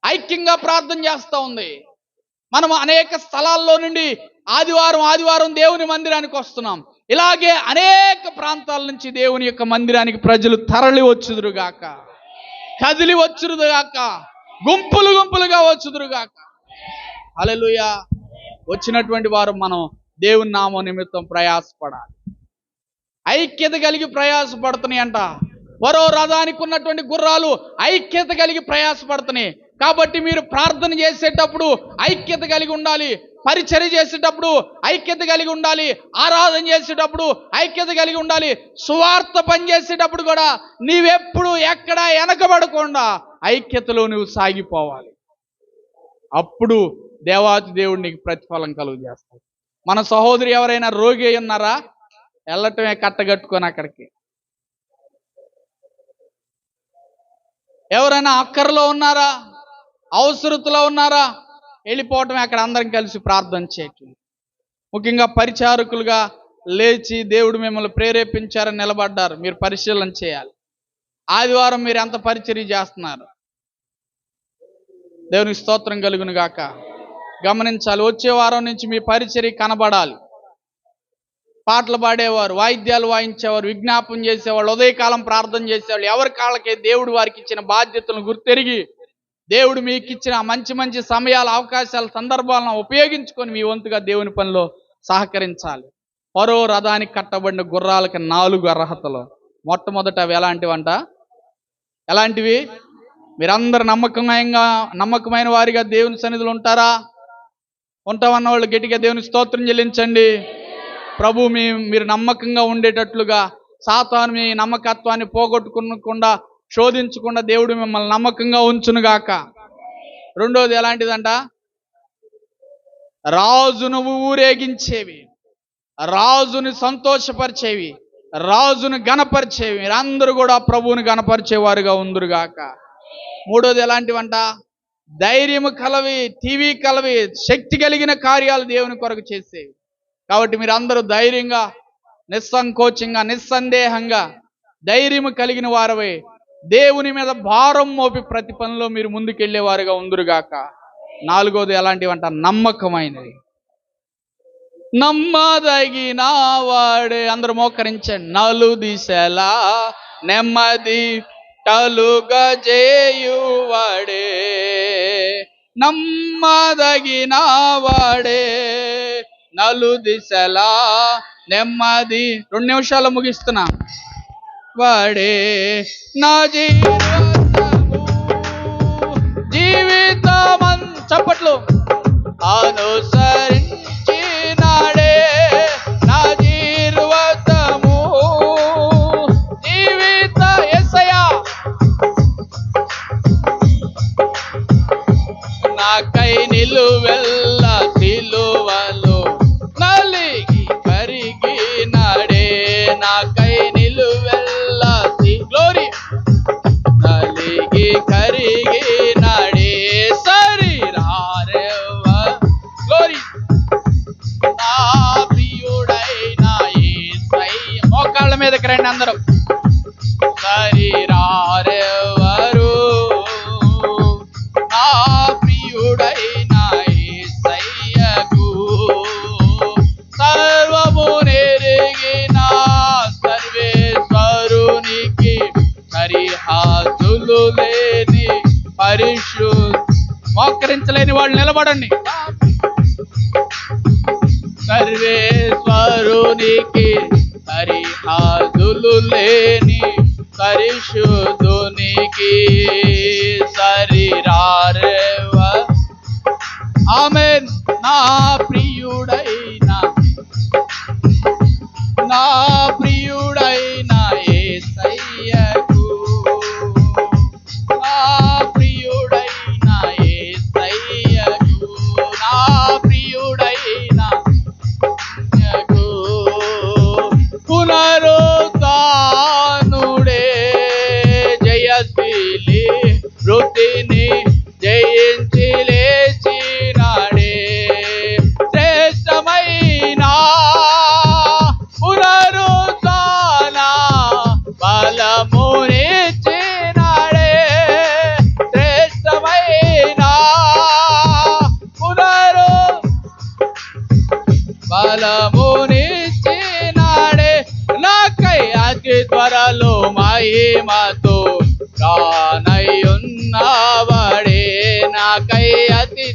A: ఐక్యంగా ప్రార్థన చేస్తూ ఉంది. మనం అనేక స్థలాల్లో నుండి ఆదివారం దేవుని మందిరానికి వస్తున్నాం. ఇలాగే అనేక ప్రాంతాల నుంచి దేవుని యొక్క మందిరానికి ప్రజలు తరలి వచ్చుదురుగాక, కదిలి వచ్చుదురుగాక, గుంపులుగా వచ్చుదురుగాక. హల్లెలూయా. వచ్చినటువంటి వారు మనం దేవుని నామం నిమిత్తం ప్రయాసపడాలి. ఐక్యత కలిగి ప్రయాసపడుతున్నాయి అంట. మరో రథానికి ఉన్నటువంటి గుర్రాలు ఐక్యత కలిగి ప్రయాసపడుతున్నాయి. కాబట్టి మీరు ప్రార్థన చేసేటప్పుడు ఐక్యత కలిగి ఉండాలి, పరిచర్య చేసేటప్పుడు ఐక్యత కలిగి ఉండాలి, ఆరాధన చేసేటప్పుడు ఐక్యత కలిగి ఉండాలి, సువార్త పని చేసేటప్పుడు కూడా నీవెప్పుడు ఎక్కడ వెనకబడకుండా ఐక్యతలో నువ్వు సాగిపోవాలి. అప్పుడు దేవాతి దేవుడు నీకు ప్రతిఫలం కలుగు చేస్తాడు. మన సహోదరి ఎవరైనా రోగి అయి ఉన్నారా? వెళ్ళటమే కట్టగట్టుకొని అక్కడికి. ఎవరైనా అక్కరలో ఉన్నారా? అవసరతలో ఉన్నారా? వెళ్ళిపోవటమే, అక్కడ అందరం కలిసి ప్రార్థన చేయటం. ముఖ్యంగా పరిచారకులుగా లేచి దేవుడు మిమ్మల్ని ప్రేరేపించారని నిలబడ్డారు, మీరు పరిశీలన చేయాలి. ఆదివారం మీరు ఎంత పరిచర్య చేస్తున్నారు? దేవునికి స్తోత్రం కలుగును గాక. గమనించాలి, వచ్చే వారం నుంచి మీ పరిచర్య కనబడాలి. పాటలు పాడేవారు, వాయిద్యాలు వాయించేవారు, విజ్ఞాపం చేసేవాళ్ళు, ఉదయకాలం ప్రార్థన చేసేవాళ్ళు, ఎవరి కాళ్ళకే దేవుడు వారికి ఇచ్చిన బాధ్యతలను గుర్తెరిగి దేవుడు మీకు ఇచ్చిన మంచి మంచి సమయాల, అవకాశాల, సందర్భాలను ఉపయోగించుకొని మీ వంతుగా దేవుని పనిలో సహకరించాలి. ఫరో రథానికి కట్టబడిన గుర్రాలకి 4 అర్హతలు. మొట్టమొదట అవి ఎలాంటివి? మీరందరూ నమ్మకమైన వారిగా దేవుని సన్నిధిలో ఉంటారా? ఉంటామన్న వాళ్ళు గట్టిగా దేవుని స్తోత్రం చెల్లించండి. ప్రభు మీరు నమ్మకంగా ఉండేటట్లుగా, సాతాను మీ నమ్మకత్వాన్ని పోగొట్టుకోకుండా, శోధించకుండా దేవుడు మిమ్మల్ని నమ్మకంగా ఉంచునుగాక. రెండోది ఎలాంటిదంట? రాజును ఊరేగించేవి, రాజుని సంతోషపరిచేవి, రాజును గణపరిచేవి. మీరందరూ కూడా ప్రభువుని గణపరిచేవారుగా ఉందురుగాక. మూడోది ఎలాంటివంట? ధైర్యము కలవి, టీవీ కలవి, శక్తి కలిగిన కార్యాలు దేవుని కొరకు చేసేవి. కాబట్టి మీరు అందరూ ధైర్యంగా, నిస్సంకోచంగా, నిస్సందేహంగా ధైర్యము కలిగిన వారవే దేవుని మీద భారం మోపి ప్రతి పనిలో మీరు ముందుకెళ్లేవారుగా ఉందురుగాక. నాలుగోది ఎలాంటివంట? నమ్మకమైనది. నమ్మదగిన వాడే, అందరూ మోకరించండి. నలు దిశలా నెమ్మది కలుగజేయువాడే, నమ్మదగిన వాడే, నలు దిశలా నెమ్మది. 2 నిమిషాలు ముగిస్తున్నా. వాడే నా జీవితం చప్పట్లు అనుసరించినాడే, నా జీవితము జీవిత యేసయ్యా నాకై నిలువెల్ల సిలువలో నలిగి కరిగినాడే, నాకై నిలువెల్ల గ్లోరీ నలిగి కరిగినాడే, శరీరారేవ గ్లోరీ నా ప్రియుడైన యేసయ్య. మోకాళ్ళ మీదకి రండి అందరూ. శరీరారెవరు నా ప్రియుడైన యేసయ్యకు, సర్వము నెరిగిన సర్వేశ్వరునికి, సరిహద్దులు లేని మోకరించలేని వాళ్ళు నిలబడండి. సర్వేశ్వరునికి, సరిహద్దులు లేని పరిశుద్ధునికి, శరీరారేవ. ఆమేన్. నా ప్రియుడైన యేసయ్యకు, నా ప్రియుడైన యేసయ్యకు, నా ప్రియుడైన యేసయ్యకు, పునరుత్థానుడే జయశీలి వృత్తిని జయించి లేచినాడే, శ్రేష్టమైన పునరుత్థాన బలమునిచ్చినాడే, శ్రేష్టమైన బలమునిచ్చినాడే, నాకై అతి త్వరలో మహిమతో కానయ్యున్నవాడే, నాకై అతి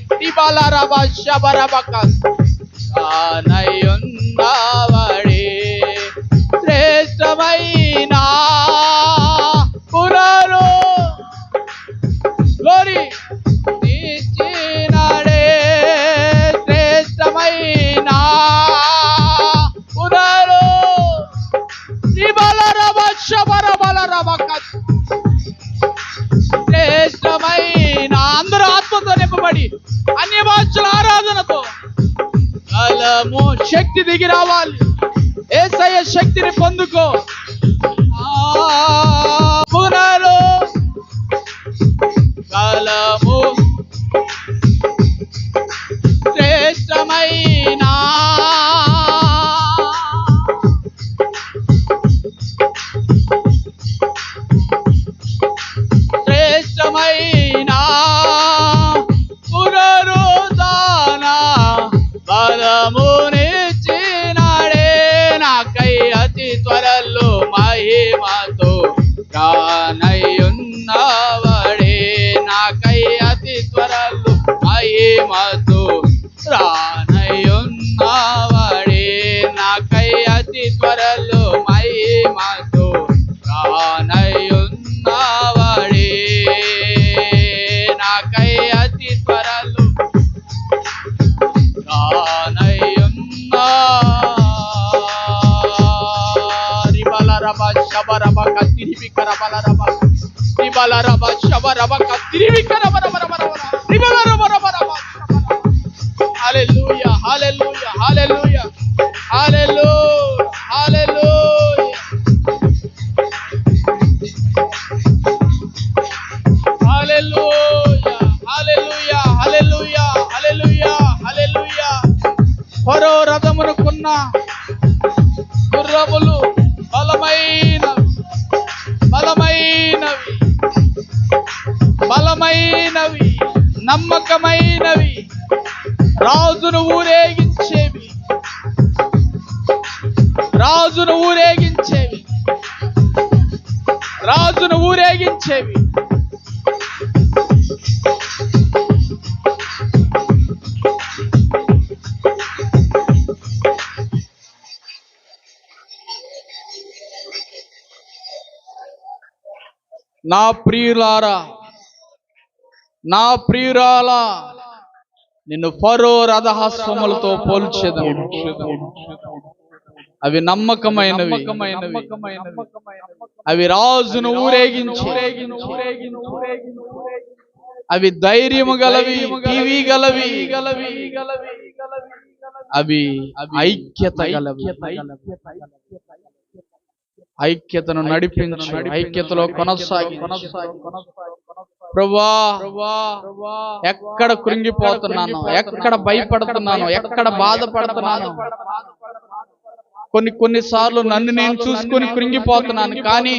A: కానయ్యున్నవాడే, శ్రేష్టమైన గ్లోరీ నిచ్చినాడే, శ్రేష్టమైన శ్రేష్టమైన. అందరూ ఆత్మతో నింపబడి బలము శక్తి దిగి రావాలి. యేసయ్య శక్తిని పొందుకో. పునరు బలము శ్రేష్టమైన పునరుద్ధాన బలమునిచ్చినాడే. నాకై అతి త్వరలో మహిమతో రానయ్యున్నవాడే. నాకై అతి త్వరలో మహిమతో రానయ్యున్నవాడే. నాకై అతి త్వరలో మహిమతో రానయ్యున్నవాడే. నాకై అతి త్వరలో రానయ్యున్నా. రిబలరబ శబరబ కత్తిరిబికరబలరబ రిబలరబ శబరబ కత్తిరిబికరబరబరబర రిబలరబరబరబ. హల్లెలూయా హల్లెలూయా హల్లెలూయా హల్లెలూయా హల్లెలూయా హల్లెలూయా హల్లెలూయా హల్లెలూయా హల్లెలూయా హల్లెలూయా. ఫరో రథమునకున్న గుర్రములు బలమైనవి నమ్మకమైనవి, రాజును ఊరేగించేవి, రాజును ఊరేగించేవి, రాజును ఊరేగించేవి. నా ప్రియులారా, నా ప్రియురాలా, నిన్ను ఫరో రథహస్వములతో పోల్చెదను. అవి నమ్మకమైనవి, అవి రాజును ఊరేగించు, అవి ధైర్యము గలవి, టీవీ గలవి, అవి ఐక్యత గలవి. ఐక్యతను నడిపించు, ఐక్యతలో కొనసాగించు. ప్రభువా, ఎక్కడ కృంగిపోతున్నాను, ఎక్కడ భయపడుతున్నాను, ఎక్కడ బాధపడుతున్నాను. కొన్నిసార్లు నన్ను నేను చూసుకొని కృంగిపోతున్నాను, కానీ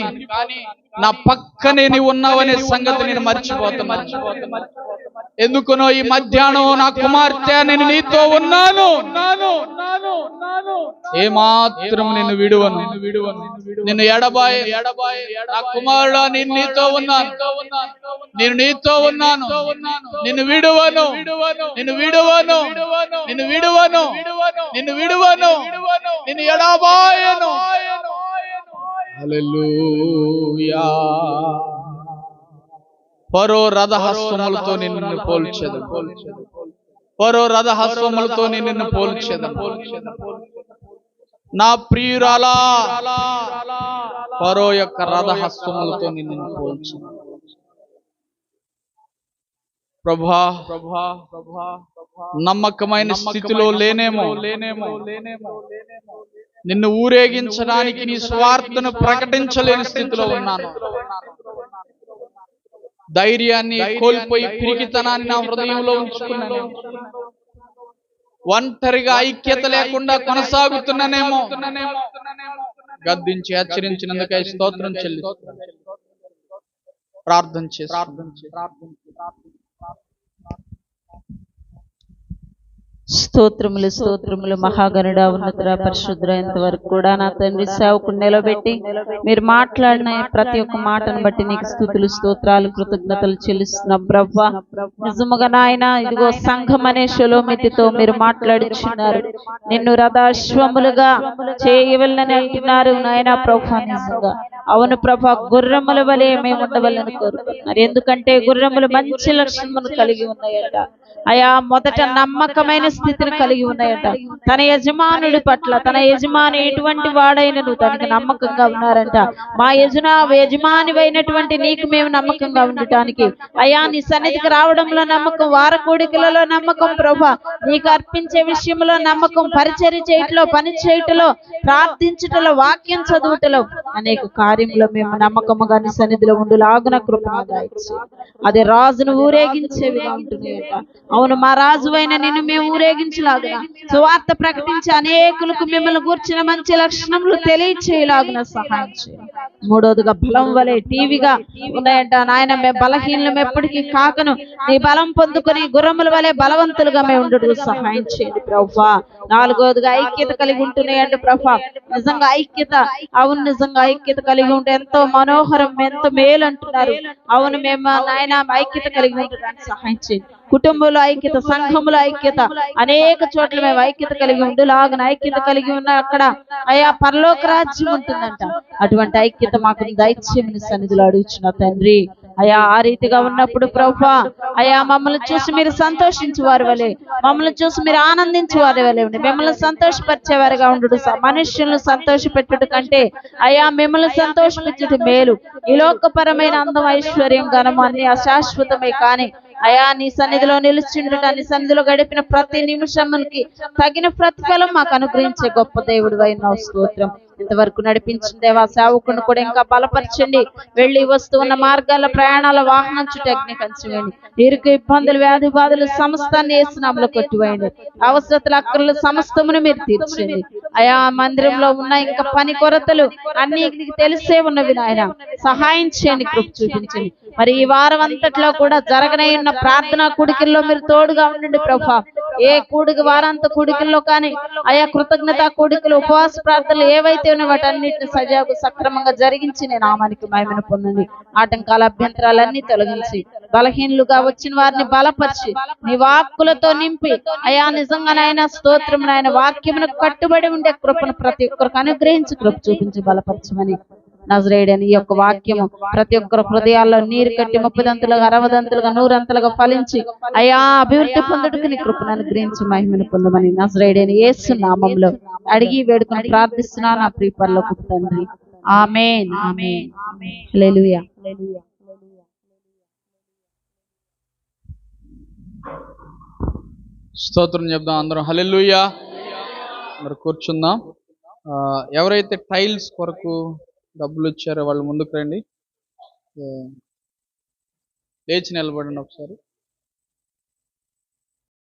A: నా పక్కనే నీవు ఉన్నావనే సంగతి నేను మర్చిపోతున్నాను. ఎందుకునో ఈ మధ్యాహ్నం నా కుమార్తె నేను నీతో ఉన్నాను, ఏమాత్రం నిన్ను విడువను, నిన్ను ఎడబాయి. నా కుమారుడా, నేను నీతో ఉన్నాను, నేను నీతో ఉన్నాను, నిన్ను విడువను, నిన్ను విడువను, నిన్ను విడువను, నిన్ను విడువను, నిన్ను ఎడబాయను. హల్లెలూయా. ఫరో రథహస్వములతో నిన్ను పోల్చెదను, ఫరో రథహస్వములతో నిన్ను పోల్చెదను. నా ప్రియురాలా, ఫరో యొక్క రథహస్వములతో నిన్ను పోల్చెదను. ప్రభా, నమ్మకమైన స్థితిలో లేనేమో, నిన్ను ఊరేగించడానికి నీ స్వార్థను ప్రకటించలేని స్థితిలో ఉన్నాను. ధైర్యాన్ని కోల్పోయి పిరికితనాన్ని నా హృదయంలో ఉంచుకున్నాను. ఒంటరిగా ఐక్యత లేకుండా కొనసాగుతున్నానేమో. గద్దించి హెచ్చరించినందుకై స్తోత్రం చెల్లిస్తున్నాను. ప్రార్థన చేసి
B: స్తోత్రములు స్తోత్రములు. మహాగణుడ, ఉన్నతుడ, పరిశుద్ధ, ఇంతవరకు కూడా నా తండ్రి సేవకుడు నిలబెట్టి మీరు మాట్లాడిన ప్రతి ఒక్క మాటను బట్టి నీకు స్తుతులు, స్తోత్రాలు, కృతజ్ఞతలు చెల్లిస్తున్నా ప్రభువా. నిజముగా నాయన, ఇదిగో సంఘం అనే షలోమితితో మీరు మాట్లాడుచున్నారు. నిన్ను రథాశ్వములుగా చేయవలనని అంటున్నారు నాయన ప్రభువా. నిజంగా అవును ప్రభా, గుర్రముల వలె మేము ఉండవాలని కోరుకుంటున్నారు. ఎందుకంటే గుర్రములు మంచి లక్షణమును కలిగి ఉన్నాయట అయా. మొదట నమ్మకమైన స్థితిని కలిగి ఉన్నాయట. తన యజమానుడి పట్ల తన యజమాని ఎటువంటి వాడైనను తనకి నమ్మకంగా ఉన్నారంట. మా యజమాని అయినటువంటి నీకు మేము నమ్మకంగా ఉండటానికి అయా, నీ సన్నిధికి రావడంలో నమ్మకం, వార కూడికలలో నమ్మకం ప్రభా, నీకు అర్పించే విషయంలో నమ్మకం, పరిచర్య చేయటలో, పని చేయటలో, ప్రార్థించటలో, వాక్యం చదువుటలో, అనేక కార్యంలో మేము నమ్మకముగా నీ సన్నిధిలో ఉండులాగున కృపను దయచేయి. అది రాజును ఊరేగించేవిగా ఉంటున్నాయట. అవును, మా రాజు అయిన నిన్ను మేము ఊరేగించలాగున, సువార్త ప్రకటించి అనేకులకు మిమ్మల్ని గూర్చిన మంచి లక్షణములు తెలియచేయలాగున సహాయం చేయండి. మూడోదిగా బలం వలె టీవీగా ఉన్నాయంట నాయన. మేము బలహీనం ఎప్పటికీ కాకను నీ బలం పొందుకొని గుర్రముల వలె బలవంతులుగా మేము ఉండడు సహాయం చేయండి ప్రభా. నాలుగోదిగా ఐక్యత కలిగి ఉంటున్నాయండి ప్రభా. నిజంగా ఐక్యత, అవును నిజంగా ఐక్యత కలిగి ఉంటే ఎంతో మనోహరం, ఎంతో మేలు అంటున్నారు. అవును, మేము నాయన ఐక్యత కలిగి ఉండడానికి సహాయం చేయండి. కుటుంబంలో ఐక్యత, సంఘములో ఐక్యత, అనేక చోట్ల మేము ఐక్యత కలిగి ఉండులాగన ఐక్యత కలిగి ఉన్న అక్కడ అయా పరలోక రాజ్యం ఉంటుందంట. అటువంటి ఐక్యత మాకు దయచేయమని సన్నిధిలో అడుగుచున్న తండ్రి అయా. ఆ రీతిగా ఉన్నప్పుడు ప్రభా అయా, మమ్మల్ని చూసి మీరు సంతోషించే వారి వలె, మమ్మల్ని చూసి మీరు ఆనందించే వారి వలె ఉండి మిమ్మల్ని సంతోషపరిచేవారిగా ఉండు. మనుష్యులను సంతోషపెట్టుట కంటే అయా మిమ్మల్ని సంతోషపెట్టుట మేలు. ఈ లోకపరమైన అందం, ఐశ్వర్యం, ఘనము అన్ని అశాశ్వతమే, కానీ అయా నీ సన్నిధిలో నిలిచిండుట, నీ సన్నిధిలో గడిపిన ప్రతి నిమిషంకి తగిన ప్రతిఫలం మాకు అనుగ్రహించే గొప్ప దేవుడు అయిన స్తోత్రం. ఇంతవరకు నడిపించిన దేవా, సేవకుని కూడా ఇంకా బలపరచండి. వెళ్ళి వస్తున్న మార్గాల ప్రయాణాల వాహనం చుట్టూ అగ్ని కంచివేయండి. ఇరుకు ఇబ్బందులు, వ్యాధి బాధలు సమస్తాన్ని యేసునామములో కొట్టివేయండి. అవసరతలు, అక్కర్లు సమస్తమును మీరు తీర్చండి అయా. మందిరంలో ఉన్న ఇంకా పని కొరతలు అన్ని తెలిసే ఉన్నవి నాయన, సహాయం చేయండి, కృప చూపించండి. మరి ఈ వారం అంతట్లో కూడా జరగనై ఉన్న ప్రార్థనా కూడికల్లో మీరు తోడుగా ఉండండి ప్రభా. ఏ కూడిక, వారాంత కూడికల్లో కానీ అయా కృతజ్ఞత కూడికలు, ఉపవాస ప్రార్థనలు ఏవైతే ఉన్నాయో వాటన్నిటిని సజావుగా సక్రమంగా జరిగించి నేను నామానికి మహిమను పొందండి. ఆటంకాల, అభ్యంతరాలన్నీ తొలగించి బలహీనులుగా వచ్చిన వారిని బలపరిచి నీ వాక్కులతో నింపి అయా నిజంగా నాయన స్తోత్రం నాయన, వాక్యమును కట్టుబడి ఉండే కృపను ప్రతి ఒక్కరికి అనుగ్రహించి కృప చూపించి బలపరచమని నజరేయుడైన ఈ యొక్క వాక్యము ప్రతి ఒక్కరు హృదయాల్లో నీరు కట్టి 30 దంతులుగా, 60 దంతులుగా, 100 దంతులుగా ఫలించి అయా అభివృద్ధి పొందుటకు నీ కృపను అనుగ్రహించి మహిమను పొందమని నజరేయుడైన యేసు నామములో అడిగి వేడుకొని ప్రార్థిస్తున్నా నా ప్రియ పరలోకపు తండ్రి. ఆమేన్, ఆమేన్, హల్లెలూయా.
A: స్తోత్రం చెప్దాం అందరం. హల్లెలూయా. మరి కూర్చుందాం. ఎవరైతే టైల్స్ కొరకు డబ్బులు ఇచ్చారో వాళ్ళు ముందుకు రండి, లేచి నిలబడండి ఒకసారి.